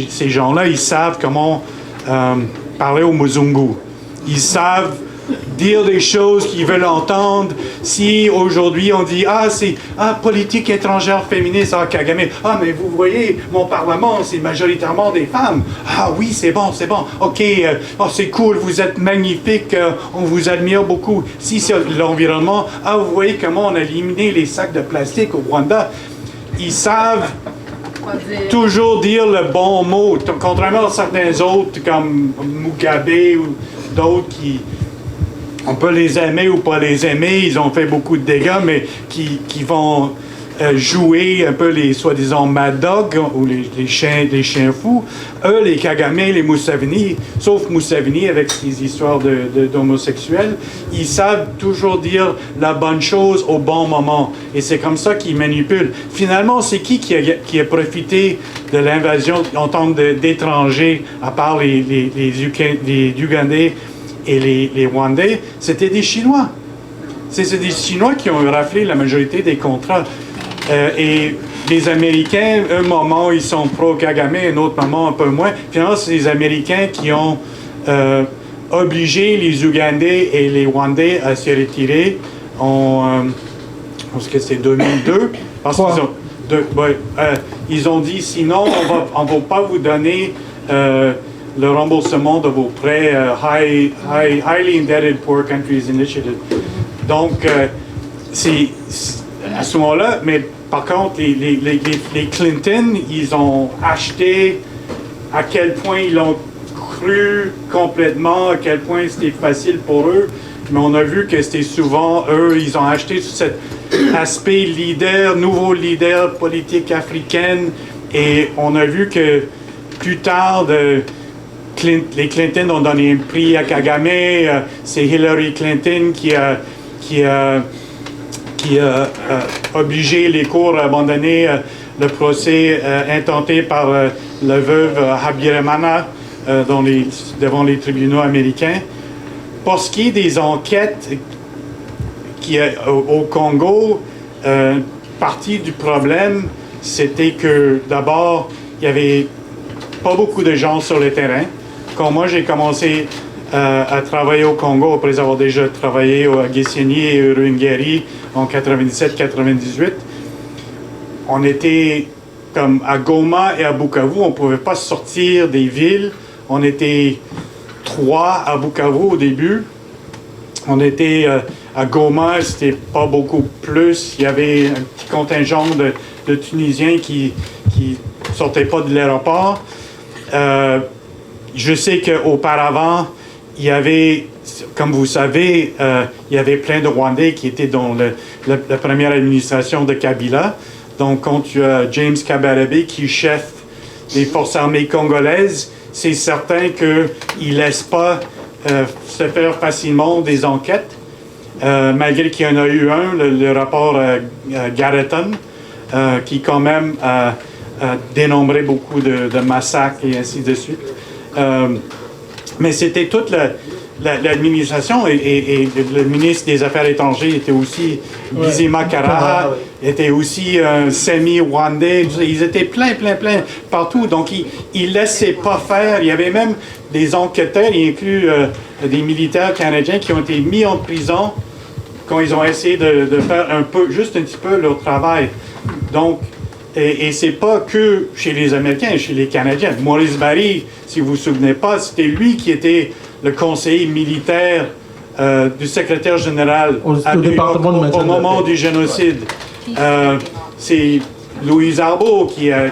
ces gens-là, ils savent comment parler au Muzungu. Ils savent dire des choses qu'ils veulent entendre. Si aujourd'hui on dit c'est politique étrangère féministe, Kagame, mais vous voyez, mon parlement c'est majoritairement des femmes. Oui, c'est bon, ok, c'est cool, vous êtes magnifique, on vous admire beaucoup. Si c'est l'environnement, vous voyez comment on a éliminé les sacs de plastique au Rwanda. Ils savent toujours dire le bon mot, contrairement à certains autres comme Mugabe ou d'autres qui on peut les aimer ou pas les aimer, ils ont fait beaucoup de dégâts, mais qui vont jouer un peu les soi-disant mad dogs ou les chiens fous. Eux, les Kagame, les Museveni, sauf Museveni avec ses histoires d'homosexuels, ils savent toujours dire la bonne chose au bon moment. Et c'est comme ça qu'ils manipulent. Finalement, c'est qui a profité de l'invasion en tant d'étrangers, à part les Ugandais et les Rwandais? C'était des Chinois. C'est des Chinois qui ont raflé la majorité des contrats. Et les Américains, un moment, ils sont pro-Kagame, un autre moment, un peu moins. Finalement, c'est les Américains qui ont obligé les Ougandais et les Rwandais à se retirer en, je pense que c'est 2002, parce qu'ils ont, ils ont dit, sinon, on va pas vous donner le remboursement de vos prêts Highly Indebted Poor Countries Initiative. Donc, c'est à ce moment-là, mais par contre, les Clinton, ils ont acheté à quel point ils ont cru complètement, à quel point c'était facile pour eux. Mais on a vu que c'était souvent eux, ils ont acheté tout cet aspect leader, nouveau leader politique africaine. Et on a vu que plus tard, les Clinton ont donné un prix à Kagame. C'est Hillary Clinton qui a obligé les cours à abandonner le procès intenté par le veuve Habyarimana devant les tribunaux américains. Pour ce qui est des enquêtes au Congo, partie du problème, c'était que d'abord, il n'y avait pas beaucoup de gens sur le terrain. Quand moi j'ai commencé à travailler au Congo, après avoir déjà travaillé à Gisenyi et à Rungeri en 97-98, on était comme à Goma et à Bukavu, on ne pouvait pas sortir des villes. On était 3 à Bukavu au début. On était à Goma, c'était pas beaucoup plus. Il y avait un petit contingent de Tunisiens qui sortaient pas de l'aéroport. Je sais qu'auparavant, il y avait, comme vous savez, il y avait plein de Rwandais qui étaient dans la première administration de Kabila. Donc, quand tu as James Kabarebe qui est chef des forces armées congolaises, c'est certain qu'il ne laisse pas se faire facilement des enquêtes, malgré qu'il y en a eu un, le rapport Garreton, qui quand même a dénombré beaucoup de massacres et ainsi de suite. Mais c'était toute l'administration et le ministre des Affaires étrangères était aussi, Bizima Karaha, était aussi semi-rwandais. Ils étaient plein partout. Donc, ils ne laissaient pas faire. Il y avait même des enquêteurs, y inclus des militaires canadiens qui ont été mis en prison quand ils ont essayé de faire juste un petit peu leur travail. Donc, et c'est pas que chez les Américains, chez les Canadiens. Maurice Barry, si vous vous souvenez pas, c'était lui qui était le conseiller militaire du secrétaire général au moment du génocide. C'est Louise Arbour qui a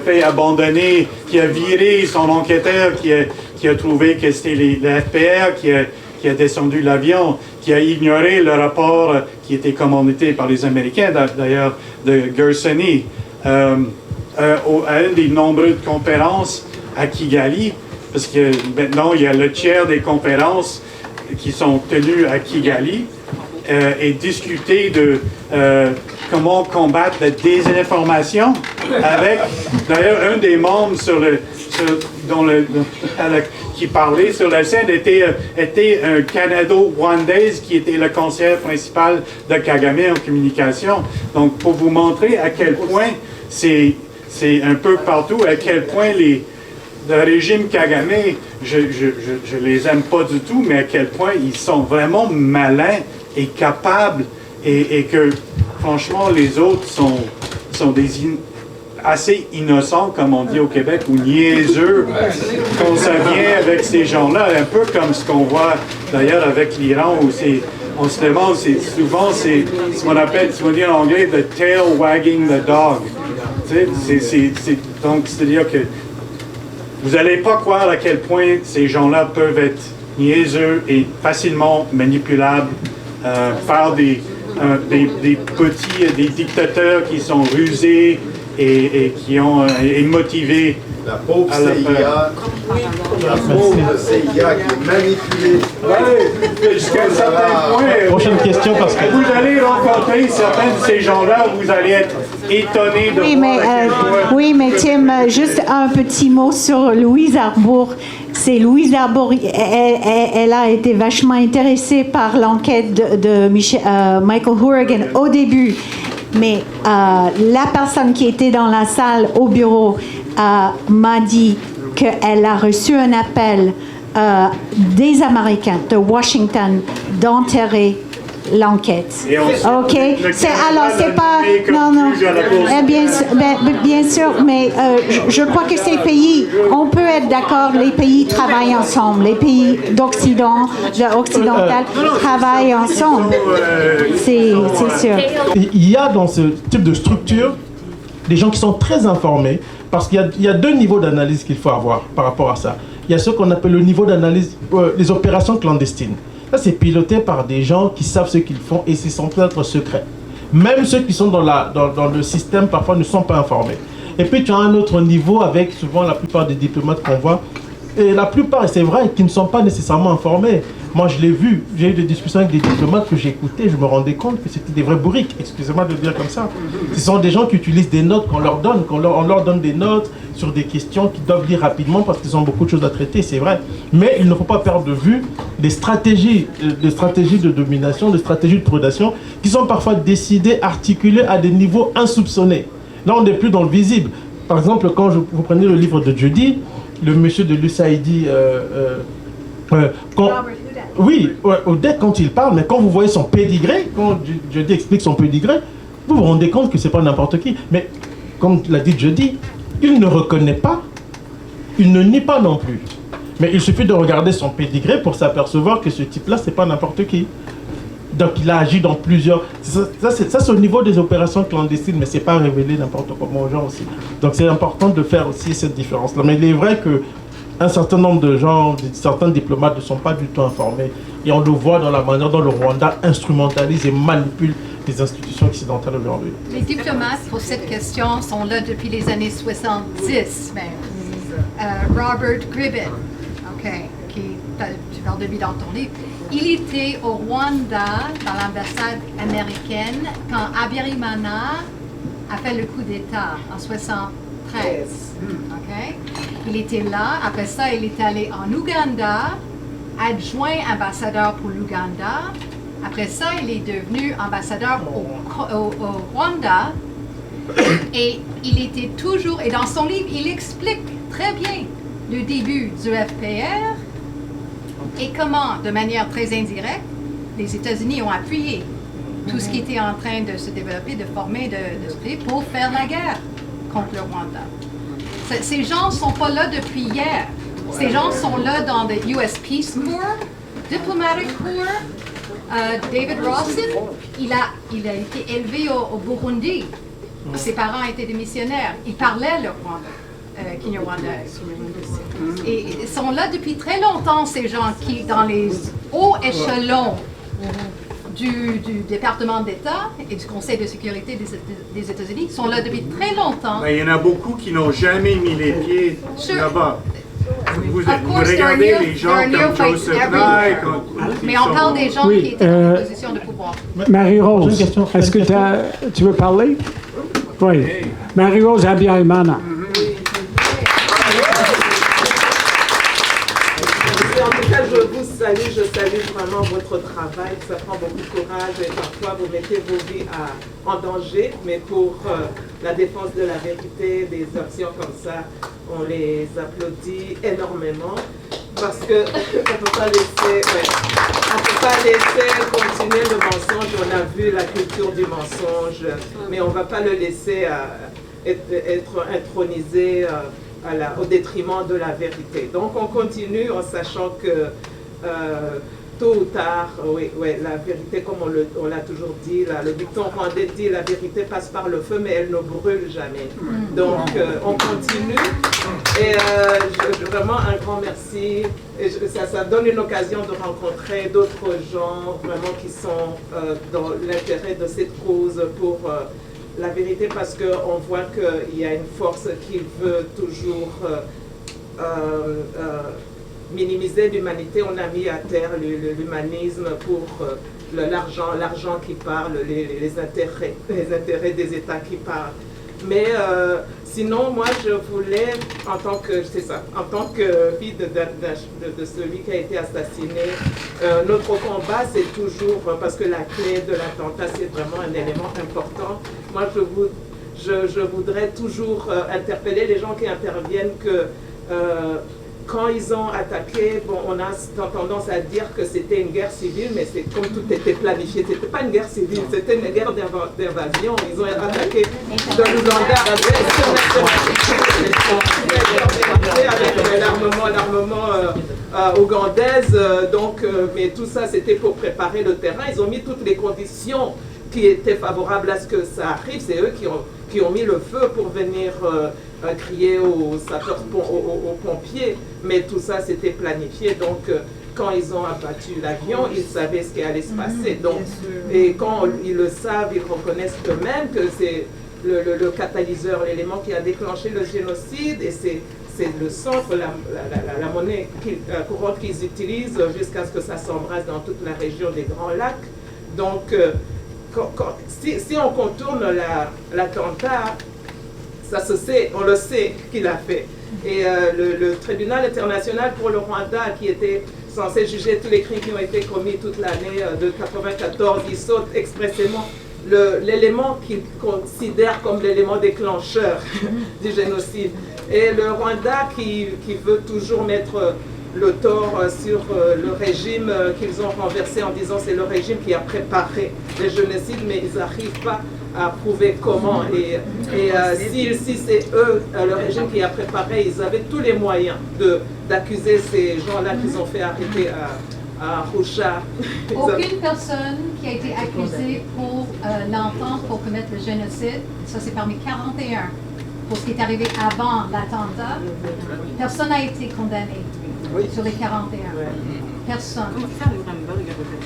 fait abandonner, qui a viré son enquêteur, qui a trouvé que c'était le FPR qui a descendu l'avion, qui a ignoré le rapport qui était commandité par les Américains, d'ailleurs, de Gersony, à une des nombreuses conférences à Kigali, parce que maintenant, il y a le tiers des conférences qui sont tenues à Kigali, et discuter de comment combattre la désinformation avec, d'ailleurs, un des membres qui parlait sur la scène était un Canado-Rwandaise qui était le conseiller principal de Kagame en communication. Donc, pour vous montrer à quel point c'est un peu partout, à quel point le régime Kagame, je les aime pas du tout, mais à quel point ils sont vraiment malins et capables et que, franchement, les autres sont assez innocents, comme on dit au Québec, ou niaiseux, quand ça vient avec ces gens-là, un peu comme ce qu'on voit d'ailleurs avec l'Iran, où on se demande, souvent c'est ce qu'on appelle, ce qu'on dit en anglais, the tail wagging the dog. Donc, c'est-à-dire que vous n'allez pas croire à quel point ces gens-là peuvent être niaiseux et facilement manipulables par des dictateurs qui sont rusés et qui ont motivé la pauvre CIA, la pauvre CIA qui est manipulée. Oui, jusqu'à un certain point. Prochaine question, parce que vous allez rencontrer certains de ces gens-là, vous allez être étonnés de voir. Oui, mais Tim, juste un petit mot sur Louise Arbour. C'est Louise Arbour, elle a été vachement intéressée par l'enquête de Michael Hourigan au début. mais la personne qui était dans la salle au bureau m'a dit qu'elle a reçu un appel des Américains de Washington d'enterrer l'enquête. Ok, c'est pas non. Bien sûr, mais je crois que ces pays, on peut être d'accord, les pays travaillent ensemble, les pays occidental travaillent ensemble. C'est sûr. Il y a dans ce type de structure des gens qui sont très informés, parce qu'il y a deux niveaux d'analyse qu'il faut avoir par rapport à ça. Il y a ce qu'on appelle le niveau d'analyse, les opérations clandestines. Ça, c'est piloté par des gens qui savent ce qu'ils font et c'est censé être secret. Même ceux qui sont dans le système, parfois, ne sont pas informés. Et puis, tu as un autre niveau avec souvent la plupart des diplomates qu'on voit. Et la plupart, et c'est vrai, qui ne sont pas nécessairement informés. Moi, je l'ai vu. J'ai eu des discussions avec des diplomates que j'écoutais. Je me rendais compte que c'était des vrais bourriques. Excusez-moi de le dire comme ça. Ce sont des gens qui utilisent des notes qu'on leur donne. On leur donne des notes sur des questions qu'ils doivent lire rapidement parce qu'ils ont beaucoup de choses à traiter, c'est vrai. Mais il ne faut pas perdre de vue des stratégies de domination, des stratégies de prédation qui sont parfois décidées, articulées à des niveaux insoupçonnés. Là, on n'est plus dans le visible. Par exemple, quand vous prenez le livre de Judy, le monsieur de l'USAID, oui, Odette, quand il parle, mais quand vous voyez son pédigré, quand Judy explique son pédigré, vous vous rendez compte que c'est pas n'importe qui. Mais comme l'a dit Judy, il ne reconnaît pas, il ne nie pas non plus. Mais il suffit de regarder son pédigré pour s'apercevoir que ce type-là, c'est pas n'importe qui. Donc il a agi dans plusieurs... Ça c'est au niveau des opérations clandestines, mais c'est pas révélé n'importe comment aux gens aussi. Donc c'est important de faire aussi cette différence-là. Mais il est vrai que un certain nombre de gens, certains diplomates ne sont pas du tout informés. Et on le voit dans la manière dont le Rwanda instrumentalise et manipule les institutions occidentales aujourd'hui. Les diplomates, pour cette question, sont là depuis les années 70. Robert Gribbin, tu parles de lui dans ton livre, il était au Rwanda, dans l'ambassade américaine, quand Habyarimana a fait le coup d'État en 1973. Il était là. Après ça, il est allé en Ouganda, adjoint ambassadeur pour l'Ouganda. Après ça, il est devenu ambassadeur au Rwanda. Et il était toujours... Et dans son livre, il explique très bien le début du FPR et comment, de manière très indirecte, les États-Unis ont appuyé tout ce qui était en train de se développer, de former, de pour faire la guerre contre le Rwanda. Ces gens ne sont pas là depuis hier. Ces gens sont là dans le US Peace Corps, Diplomatic Corps. David Rawson, il a été élevé au Burundi. Ses parents étaient des missionnaires. Il parlait le Rwanda, Kinyarwanda. Et ils sont là depuis très longtemps, ces gens qui, dans les hauts échelons du département d'État et du Conseil de sécurité des États-Unis, sont là depuis très longtemps. Mais il y en a beaucoup qui n'ont jamais mis les pieds là-bas. Vous regardez les gens comme Joseph Nye, mais on parle des gens qui étaient dans une position de pouvoir. Marie-Rose, est-ce que tu veux parler? Oui. Marie-Rose Habyarimana. En tout cas, je salue vraiment votre travail. Ça prend beaucoup de courage et parfois vous mettez vos vies en danger, mais pour la défense de la vérité, des actions comme ça, on les applaudit énormément parce que on ne peut pas laisser continuer le mensonge. On a vu la culture du mensonge, mais on ne va pas le laisser être intronisé au détriment de la vérité. Donc on continue en sachant que tôt ou tard, la vérité, comme on l'a toujours dit, le dicton rwandais dit la vérité passe par le feu, mais elle ne brûle jamais. Donc on continue. Et vraiment un grand merci. Et ça donne une occasion de rencontrer d'autres gens vraiment qui sont dans l'intérêt de cette cause pour la vérité, parce qu'on voit qu'il y a une force qui veut toujours minimiser l'humanité. On a mis à terre l'humanisme pour l'argent qui parle, les intérêts des États qui parlent. Mais sinon, moi, je voulais, en tant que fille de celui qui a été assassiné, notre combat, c'est toujours, parce que la clé de l'attentat, c'est vraiment un élément important. Moi, je voudrais toujours interpeller les gens qui interviennent que quand ils ont attaqué, bon, on a tendance à dire que c'était une guerre civile, mais c'est comme tout était planifié. C'était pas une guerre civile, c'était une guerre d'invasion. Ils ont attaqué de l'Ouganda avec l'armement ougandaise. Mais tout ça, c'était pour préparer le terrain. Ils ont mis toutes les conditions qui étaient favorables à ce que ça arrive. C'est eux qui ont mis le feu pour venir crier aux sapeurs, aux pompiers, mais tout ça c'était planifié. Donc quand ils ont abattu l'avion, ils savaient ce qui allait se passer. Donc, et quand ils le savent, ils reconnaissent eux-mêmes que c'est le catalyseur, l'élément qui a déclenché le génocide, et c'est le centre, la monnaie courante qu'ils utilisent jusqu'à ce que ça s'embrasse dans toute la région des Grands Lacs. Donc si on contourne l'attentat, ça se sait, on le sait qu'il a fait. Et le tribunal international pour le Rwanda, qui était censé juger tous les crimes qui ont été commis toute l'année de 1994, il saute expressément l'élément qu'il considère comme l'élément déclencheur du génocide. Et le Rwanda qui veut toujours mettre le tort sur le régime qu'ils ont renversé en disant c'est le régime qui a préparé le génocide, mais ils n'arrivent pas à prouver comment. Et si c'est eux, le régime qui a préparé, ils avaient tous les moyens d'accuser ces gens-là qu'ils ont fait arrêter à Arusha. Aucune personne qui a été accusée pour l'entente pour commettre le génocide, ça c'est parmi 41. Pour ce qui est arrivé avant l'attentat, personne n'a été condamné sur les 41. Personne.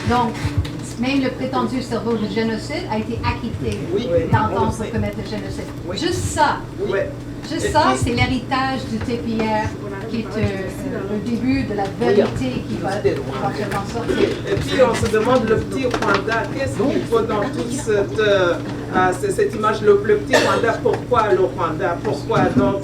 Donc, même le prétendu cerveau du génocide a été acquitté d'entente pour commettre le génocide. Juste ça. Juste ça, c'est l'héritage du TPR qui est le début de la vérité qui va éventuellement sortir. Et puis on se demande le petit Rwanda, qu'est-ce qu'il faut dans toute cette image, le petit Rwanda, pourquoi le Rwanda? Pourquoi? Donc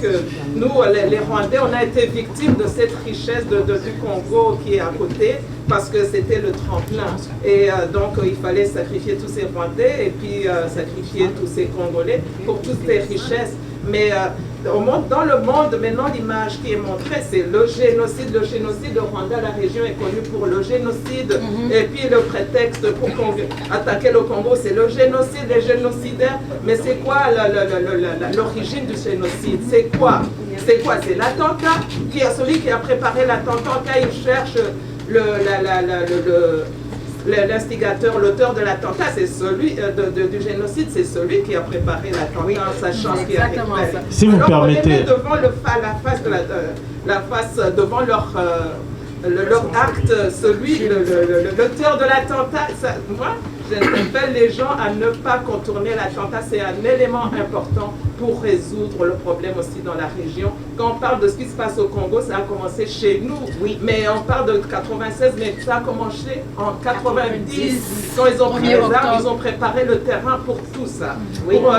nous, les Rwandais, on a été victimes de cette richesse du Congo qui est à côté, parce que c'était le tremplin. Et donc il fallait sacrifier tous ces Rwandais et puis sacrifier tous ces Congolais pour toutes ces richesses. Mais dans le monde, maintenant, l'image qui est montrée, c'est le génocide. Le génocide de Rwanda, la région est connue pour le génocide. Et puis le prétexte pour attaquer le Congo, c'est le génocide, les génocidaires. Mais c'est quoi l'origine du génocide? C'est quoi? C'est quoi? C'est l'attentat. Celui qui a préparé l'attentat, quand il cherche l'instigateur, l'auteur de l'attentat, c'est celui du génocide, c'est celui qui a préparé l'attentat, sachant ce qui a été fait. Si vous permettez. On les met devant la face devant leur acte, l'auteur de l'attentat. Moi, j'appelle les gens à ne pas contourner l'attentat. C'est un élément important pour résoudre le problème aussi dans la région. Quand on parle de ce qui se passe au Congo, ça a commencé chez nous. Oui. Mais on parle de 96, mais ça a commencé en 90. Quand ils ont pris les armes, ils ont préparé le terrain pour tout ça. Oui. Pour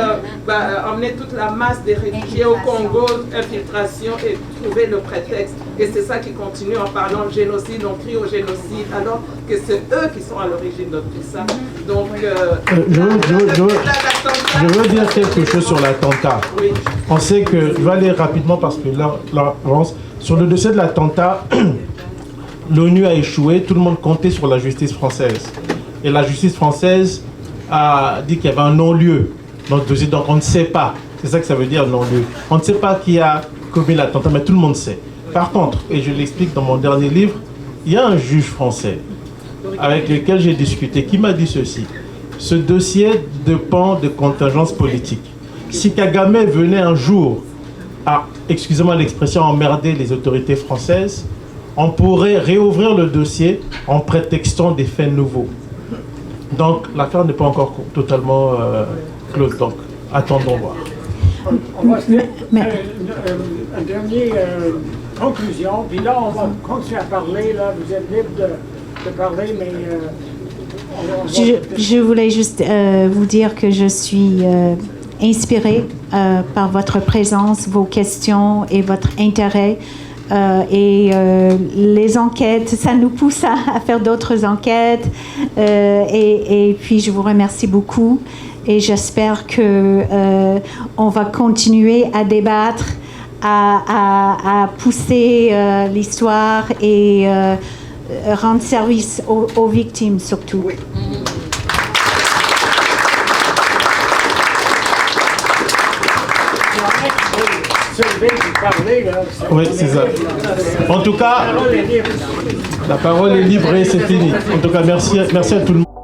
emmener toute la masse des réfugiés au Congo, infiltration et trouver le prétexte. Et c'est ça qui continue en parlant de génocide, on crie au génocide, alors que c'est eux qui sont à l'origine de tout ça. Donc, je veux dire quelque chose sur l'attentat. Oui. On sait que, je vais aller rapidement parce que là, sur le dossier de l'attentat, l'ONU a échoué, tout le monde comptait sur la justice française. Et la justice française a dit qu'il y avait un non-lieu dans le dossier, donc on ne sait pas. C'est ça que ça veut dire, non-lieu. On ne sait pas qui a commis l'attentat, mais tout le monde sait. Par contre, et je l'explique dans mon dernier livre, il y a un juge français avec lequel j'ai discuté qui m'a dit ceci: ce dossier dépend de contingences politiques. Si Kagame venait un jour à, excusez-moi l'expression, emmerder les autorités françaises, on pourrait réouvrir le dossier en prétextant des faits nouveaux. Donc l'affaire n'est pas encore totalement close, donc attendons voir. On va se faire un dernier conclusion, puis là on va continuer à parler, là vous êtes libre de parler, mais je voulais juste vous dire que je suis inspirée par votre présence, vos questions et votre intérêt. Les enquêtes, ça nous pousse à faire d'autres enquêtes. Et puis, je vous remercie beaucoup. Et j'espère qu'on va continuer à débattre, à pousser l'histoire et rendre service aux victimes surtout. Oui. Oui, c'est ça. En tout cas, la parole est libre et c'est fini. En tout cas, merci à tout le monde.